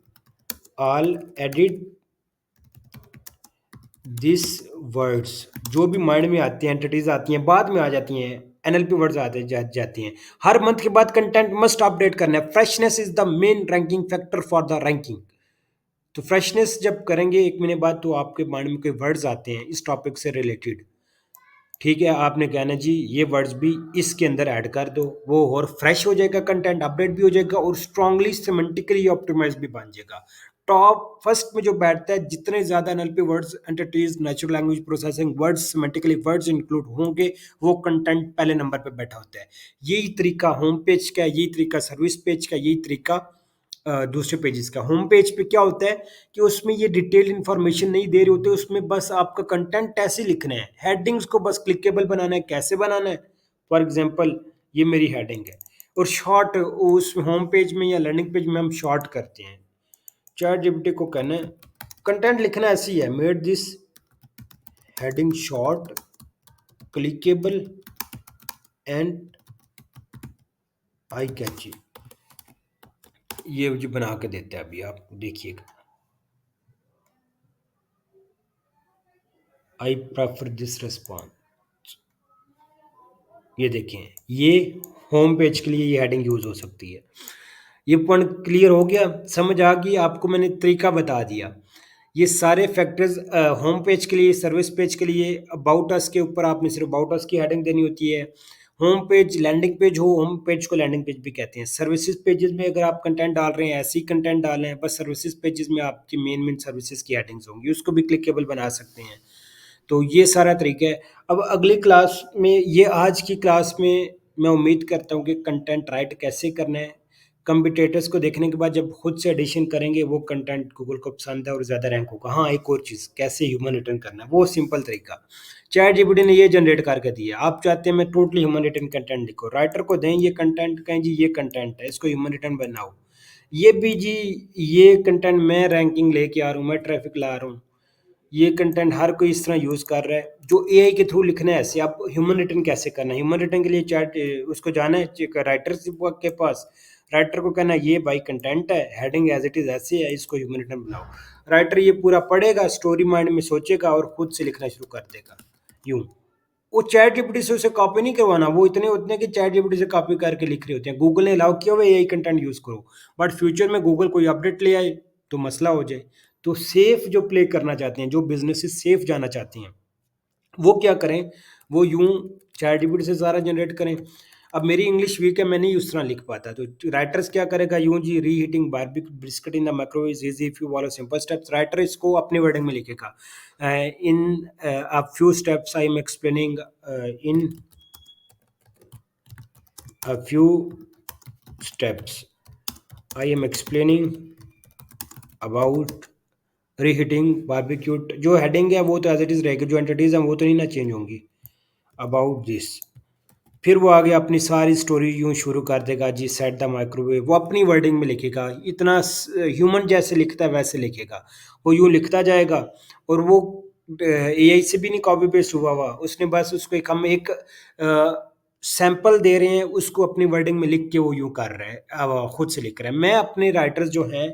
दिस वर्ड्स, जो भी माइंड में आते हैं, एंटिटीज आती हैं, बाद में आ जाती हैं, एनएलपी वर्ड्स आते जाती हैं। हर मंथ के बाद कंटेंट मस्ट अपडेट करना है। Freshness is the main ranking factor for the ranking. तो फ्रेशनेस जब करेंगे 1 महीने बाद तो आपके माइंड में कोई वर्ड्स आते हैं इस टॉपिक से रिलेटेड, ठीक है, आपने कहना जी ये वर्ड्स भी इसके अंदर ऐड कर दो, वो और फ्रेश हो जाएगा, कंटेंट अपडेट भी हो जाएगा और स्ट्रांगली सिमेंटिकली ऑप्टिमाइज भी बन जाएगा। टॉप फर्स्ट में जो बैठता है, जितने ज्यादा NLP words, entities, natural language processing words, semantically words include होंगे, वो कंटेंट पहले नंबर पे बैठा होता है। यही तरीका होम पेज का, यही तरीका सर्विस पेज का, यही तरीका दूसरे पेजेस का। होम पेज पे क्या होता है कि उसमें ये डिटेल इन्फॉर्मेशन नहीं दे रहे होते, उसमें बस आपका कंटेंट ऐसे लिखना है, हेडिंग्स को बस क्लिकेबल बनाना है। कैसे बनाना है? फॉर एग्जांपल ये मेरी हेडिंग है और शॉर्ट उस होम पेज में या लर्निंग पेज में हम शॉर्ट करते हैं। चैट जीपीटी को कहना है कंटेंट लिखना ऐसी है, made this heading short, clickable and eye catchy. ये जो बना के देता है, अभी आप देखिएगा, आई प्रेफर दिस रिस्पॉन्स। ये देखें, ये होम पेज के लिए ये हेडिंग यूज हो सकती है। ये पॉइंट क्लियर हो गया, समझ आ गई आपको, मैंने तरीका बता दिया। ये सारे फैक्टर्स होम पेज के लिए, सर्विस पेज के लिए, अबाउट अस के ऊपर आपने सिर्फ अबाउट अस की हेडिंग देनी होती है। होम पेज लैंडिंग पेज हो, होम पेज को लैंडिंग पेज भी कहते हैं। सर्विसेज पेजेस में अगर आप कंटेंट डाल रहे हैं, ऐसे ही कंटेंट डाल रहे हैं, बस सर्विसेज पेजेस में आपकी मेन मेन सर्विसेज की हेडिंग्स होंगी, उसको भी क्लिकेबल बना सकते हैं। तो ये सारा तरीका है। अब अगली क्लास में, ये आज की क्लास में मैं उम्मीद करता हूँ कि कंटेंट राइट कैसे करना है, कंपिटेटर्स को देखने के बाद जब खुद से एडिशन करेंगे वो कंटेंट गूगल को पसंद है और ज़्यादा रैंक होगा। हाँ, एक और चीज़, कैसे ह्यूमन रिटर्न करना है, वो सिंपल तरीका चैट जीपीटी ने ये जनरेट करके दिया। आप चाहते हैं मैं टोटली ह्यूमन रिटर्न कंटेंट लिखो, राइटर को दें ये कंटेंट, कहें जी ये कंटेंट है, इसको ह्यूमन रिटर्न बनाओ। ये भी जी, ये कंटेंट मैं रैंकिंग लेके आ रहा हूँ, मैं ट्रैफिक ला रहा हूँ, ये कंटेंट हर कोई इस तरह यूज़ कर रहा है। जो एआई के थ्रू लिखना है ऐसे, आप ह्यूमन रिटर्न कैसे करना है? ह्यूमन रिटर्न के लिए चैट उसको जाना है राइटर के पास, राइटर को कहना है ये भाई कंटेंट है, हेडिंग एज इट इज़ ऐसे है, इसको ह्यूमन रिटर्न बनाओ। राइटर ये पूरा पढ़ेगा, स्टोरी माइंड में सोचेगा और खुद से लिखना शुरू कर देगा। यूं वो चैट जीपीटी से उसे कॉपी नहीं करवाना, वो इतने होते हैं कि चैट जीपीटी से कॉपी करके लिख रहे होते हैं। गूगल ने अलाउ किया हुआ एआई कंटेंट यूज़ करो, बट फ्यूचर में गूगल कोई अपडेट ले आए तो मसला हो जाए। तो सेफ जो प्ले करना चाहते हैं, जो बिजनेसेस सेफ जाना चाहती हैं, वो क्या करें? वो यूं चैट जीपीटी से सारा जनरेट करें। अब मेरी इंग्लिश वीक है, मैं नहीं उस तरह लिख पाता, तो राइटर्स क्या करेगा? यूं जी, reheating barbecue brisket in the microwave is easy if you follow simple steps. Writer इसको अपने वर्डिंग में लिखेगा। In a few steps I am explaining, in a few steps I am explaining about reheating barbecued. जो हेडिंग है वो तो as it is रहेगी, जो एंटिटीज हैं वो तो नहीं ना चेंज होंगी। अबाउट दिस, फिर वो आगे अपनी सारी स्टोरी यूं शुरू कर देगा जी, सेट द माइक्रोवेव, वो अपनी वर्डिंग में लिखेगा, इतना ह्यूमन जैसे लिखता है वैसे लिखेगा। वो यूं लिखता जाएगा और वो एआई से भी नहीं कॉपी पेस्ट हुआ हुआ, उसने बस उसको एक, हम एक सैंपल दे रहे हैं, उसको अपनी वर्डिंग में लिख के वो यूं कर रहा है, खुद से लिख रहा है। मैं अपने राइटर्स जो हैं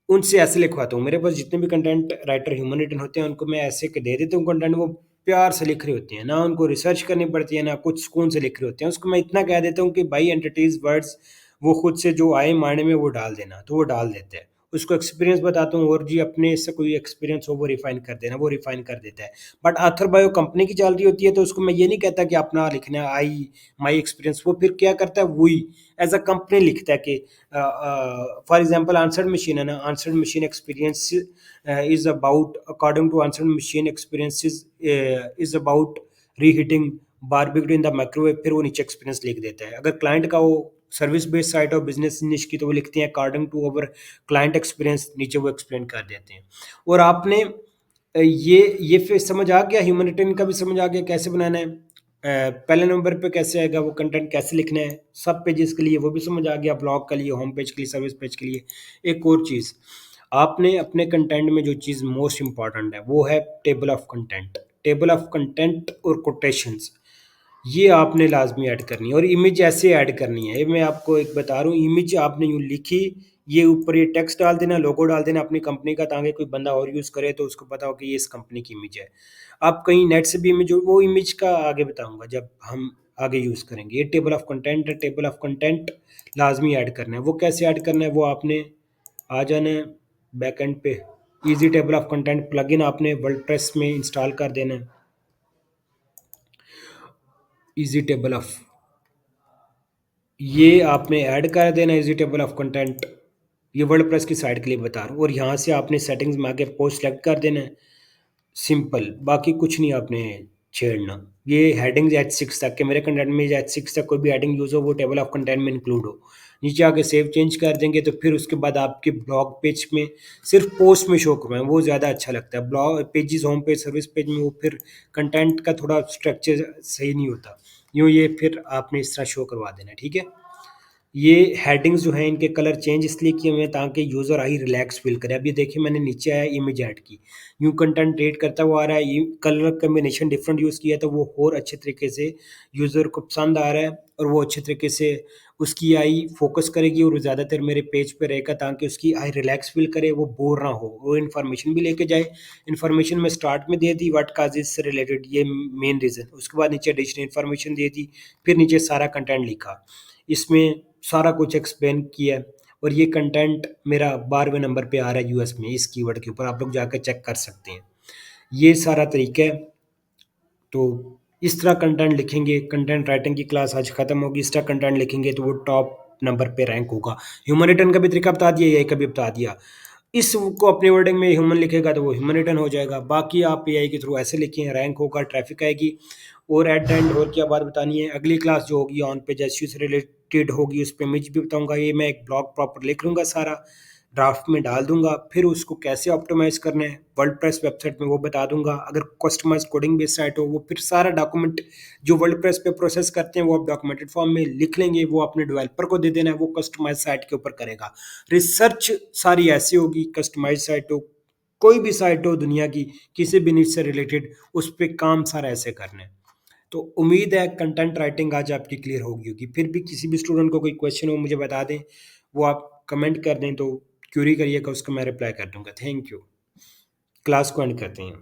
उनसे ऐसे लिखवाता हूँ, मेरे पास जितने भी कंटेंट राइटर ह्यूमन रिटन होते हैं उनको मैं ऐसे के दे देता हूँ कंटेंट, वो प्यार से लिख रहे होते हैं, ना उनको रिसर्च करनी पड़ती है, ना कुछ सुकून से लिख रहे होते हैं। उसको मैं इतना कह देता हूँ कि भाई एंटिटीज वर्ड्स वो खुद से जो आए मायने में वो डाल देना, तो वो डाल देते हैं। उसको एक्सपीरियंस बताता हूँ और जी अपने से कोई एक्सपीरियंस हो वो रिफाइन कर देना, वो रिफाइन कर देता है। बट आथर बायो कंपनी की चल रही होती है तो उसको मैं ये नहीं कहता कि अपना लिखना है आई माई एक्सपीरियंस। वो फिर क्या करता है, वही एज अ कंपनी लिखता है कि फॉर एग्जांपल आंसर्ड मशीन है ना, answered machine experience is about, according to answered machine experiences is about reheating barbecue in the microwave, फिर वो नीचे एक्सपीरियंस लिख देता है। अगर क्लाइंट का वो सर्विस बेस्ड साइट और बिजनेस निश की, तो वो लिखते हैं according to our client experience, नीचे वो एक्सप्लेन कर देते हैं। और आपने ये फिर समझ आ गया, ह्यूमन रिटर्न का भी समझ आ गया कैसे बनाना है। पहले नंबर पे कैसे आएगा, वो कंटेंट कैसे लिखना है सब पेजेस के लिए, वो भी समझ आ गया, ब्लॉग के लिए, होम पेज के लिए, सर्विस पेज के लिए। एक और चीज़, आपने अपने कंटेंट में जो चीज़ मोस्ट इंपॉर्टेंट है वो है table of content. Table of content और कोटेशंस, ये आपने लाजमी ऐड करनी है। और इमेज ऐसे ऐड करनी है, ये मैं आपको एक बता रहा हूँ, इमेज आपने यूँ लिखी, ये ऊपर ये टेक्स्ट डाल देना, लोगो डाल देना अपनी कंपनी का, ताकि कोई बंदा और यूज़ करे तो उसको पता हो कि ये इस कंपनी की इमेज है। आप कहीं नेट से भी इमेज, वो इमेज का आगे बताऊंगा जब हम आगे यूज़ करेंगे। ये टेबल ऑफ कंटेंट है, टेबल ऑफ कंटेंट लाजमी ऐड करना है। वो कैसे ऐड करना है, वो आपने आ जाना है बैकएंड पे easy table of content plugin आपने वर्डप्रेस में इंस्टॉल कर देना है। इजी टेबल ऑफ ये आपने ऐड कर देना इजी टेबल ऑफ कंटेंट। ये वर्डप्रेस की साइट के लिए बता रहा हूँ, और यहाँ से आपने सेटिंग्स में आके पोस्ट सेलेक्ट कर देना है। सिंपल, बाकी कुछ नहीं आपने छेड़ना। ये हेडिंग्स H6 तक के, मेरे कंटेंट में H6 तक कोई भी हेडिंग यूज़ हो वो टेबल ऑफ कंटेंट में इंक्लूड हो। नीचे आके सेव चेंज कर देंगे तो फिर उसके बाद आपके ब्लॉग पेज में सिर्फ पोस्ट में शो करवाएं, वो ज़्यादा अच्छा लगता है। Blog pages, home page, service page में वो फिर कंटेंट का थोड़ा स्ट्रक्चर सही नहीं होता। यूँ ये फिर आपने इस तरह शो करवा देना है, ठीक है। ये हेडिंग्स जो हैं इनके कलर चेंज इसलिए किए हुए हैं ताकि यूज़र आई रिलैक्स फील करे। अब ये देखिए मैंने नीचे आया इमेज ऐड की, यूँ कंटेंट रेट करता हुआ आ रहा है, ये कलर कम्बिनेशन डिफरेंट यूज़ किया तो वो और अच्छे तरीके से यूज़र को पसंद आ रहा है, और वो अच्छे तरीके से उसकी आई फोकस करेगी और ज़्यादातर मेरे पेज पे रहेगा ताकि उसकी आई रिलैक्स फील करे, वो बोर ना हो, वो इन्फॉर्मेशन भी लेके जाए। इन्फॉर्मेशन में स्टार्ट में दे दी व्हाट काजेज से रिलेटेड, ये मेन रीज़न। उसके बाद नीचे एडिशनल इन्फॉर्मेशन दे दी, फिर नीचे सारा कंटेंट लिखा, इसमें सारा कुछ एक्सप्लेन किया है। और ये कंटेंट मेरा 12वें नंबर पे आ रहा है यूएस में, इस कीवर्ड के ऊपर आप लोग जाकर चेक कर सकते हैं। ये सारा तरीका है। तो इस तरह कंटेंट लिखेंगे, कंटेंट राइटिंग की क्लास आज खत्म होगी। इस तरह कंटेंट लिखेंगे तो वो टॉप नंबर पे रैंक होगा। ह्यूमन रिटर्न का भी तरीका बता दिया, यही का भी बता दिया। इसको अपने वर्डिंग में ह्यूमन लिखेगा तो वो ह्यूमन रिटर्न हो जाएगा। बाकी आप एआई के थ्रू ऐसे लिखें, रैंक होगा, ट्रैफिक आएगी। और एट द एंड और क्या बात बतानी है, अगली क्लास जो होगी ऑन पेज एसईओ से रिलेटेड होगी, उस पे इमेज भी बताऊंगा। ये मैं एक ब्लॉग प्रॉपर लिख लूंगा, सारा ड्राफ्ट में डाल दूंगा, फिर उसको कैसे ऑप्टिमाइज करना है वर्डप्रेस वेबसाइट में वो बता दूंगा। अगर कस्टमाइज कोडिंग बेस्ड साइट हो, वो फिर सारा डॉक्यूमेंट जो वर्डप्रेस पे प्रोसेस करते हैं वो आप डॉक्यूमेंटेड फॉर्म में लिख लेंगे, वो अपने डेवलपर को दे देना है, वो कस्टमाइज साइट के ऊपर करेगा। रिसर्च सारी ऐसी होगी, कस्टमाइज साइट हो, कोई भी साइट हो दुनिया की किसी भी नीड से रिलेटेड, उस पर काम सारा ऐसे करना है। तो उम्मीद है कंटेंट राइटिंग आज आपकी क्लियर होगी। फिर भी किसी भी स्टूडेंट को कोई क्वेश्चन हो मुझे बता दें, वो आप कमेंट कर दें तो क्यूरी करिएगा, उसका मैं रिप्लाई कर दूंगा। Thank you. क्लास को एंड करते हैं।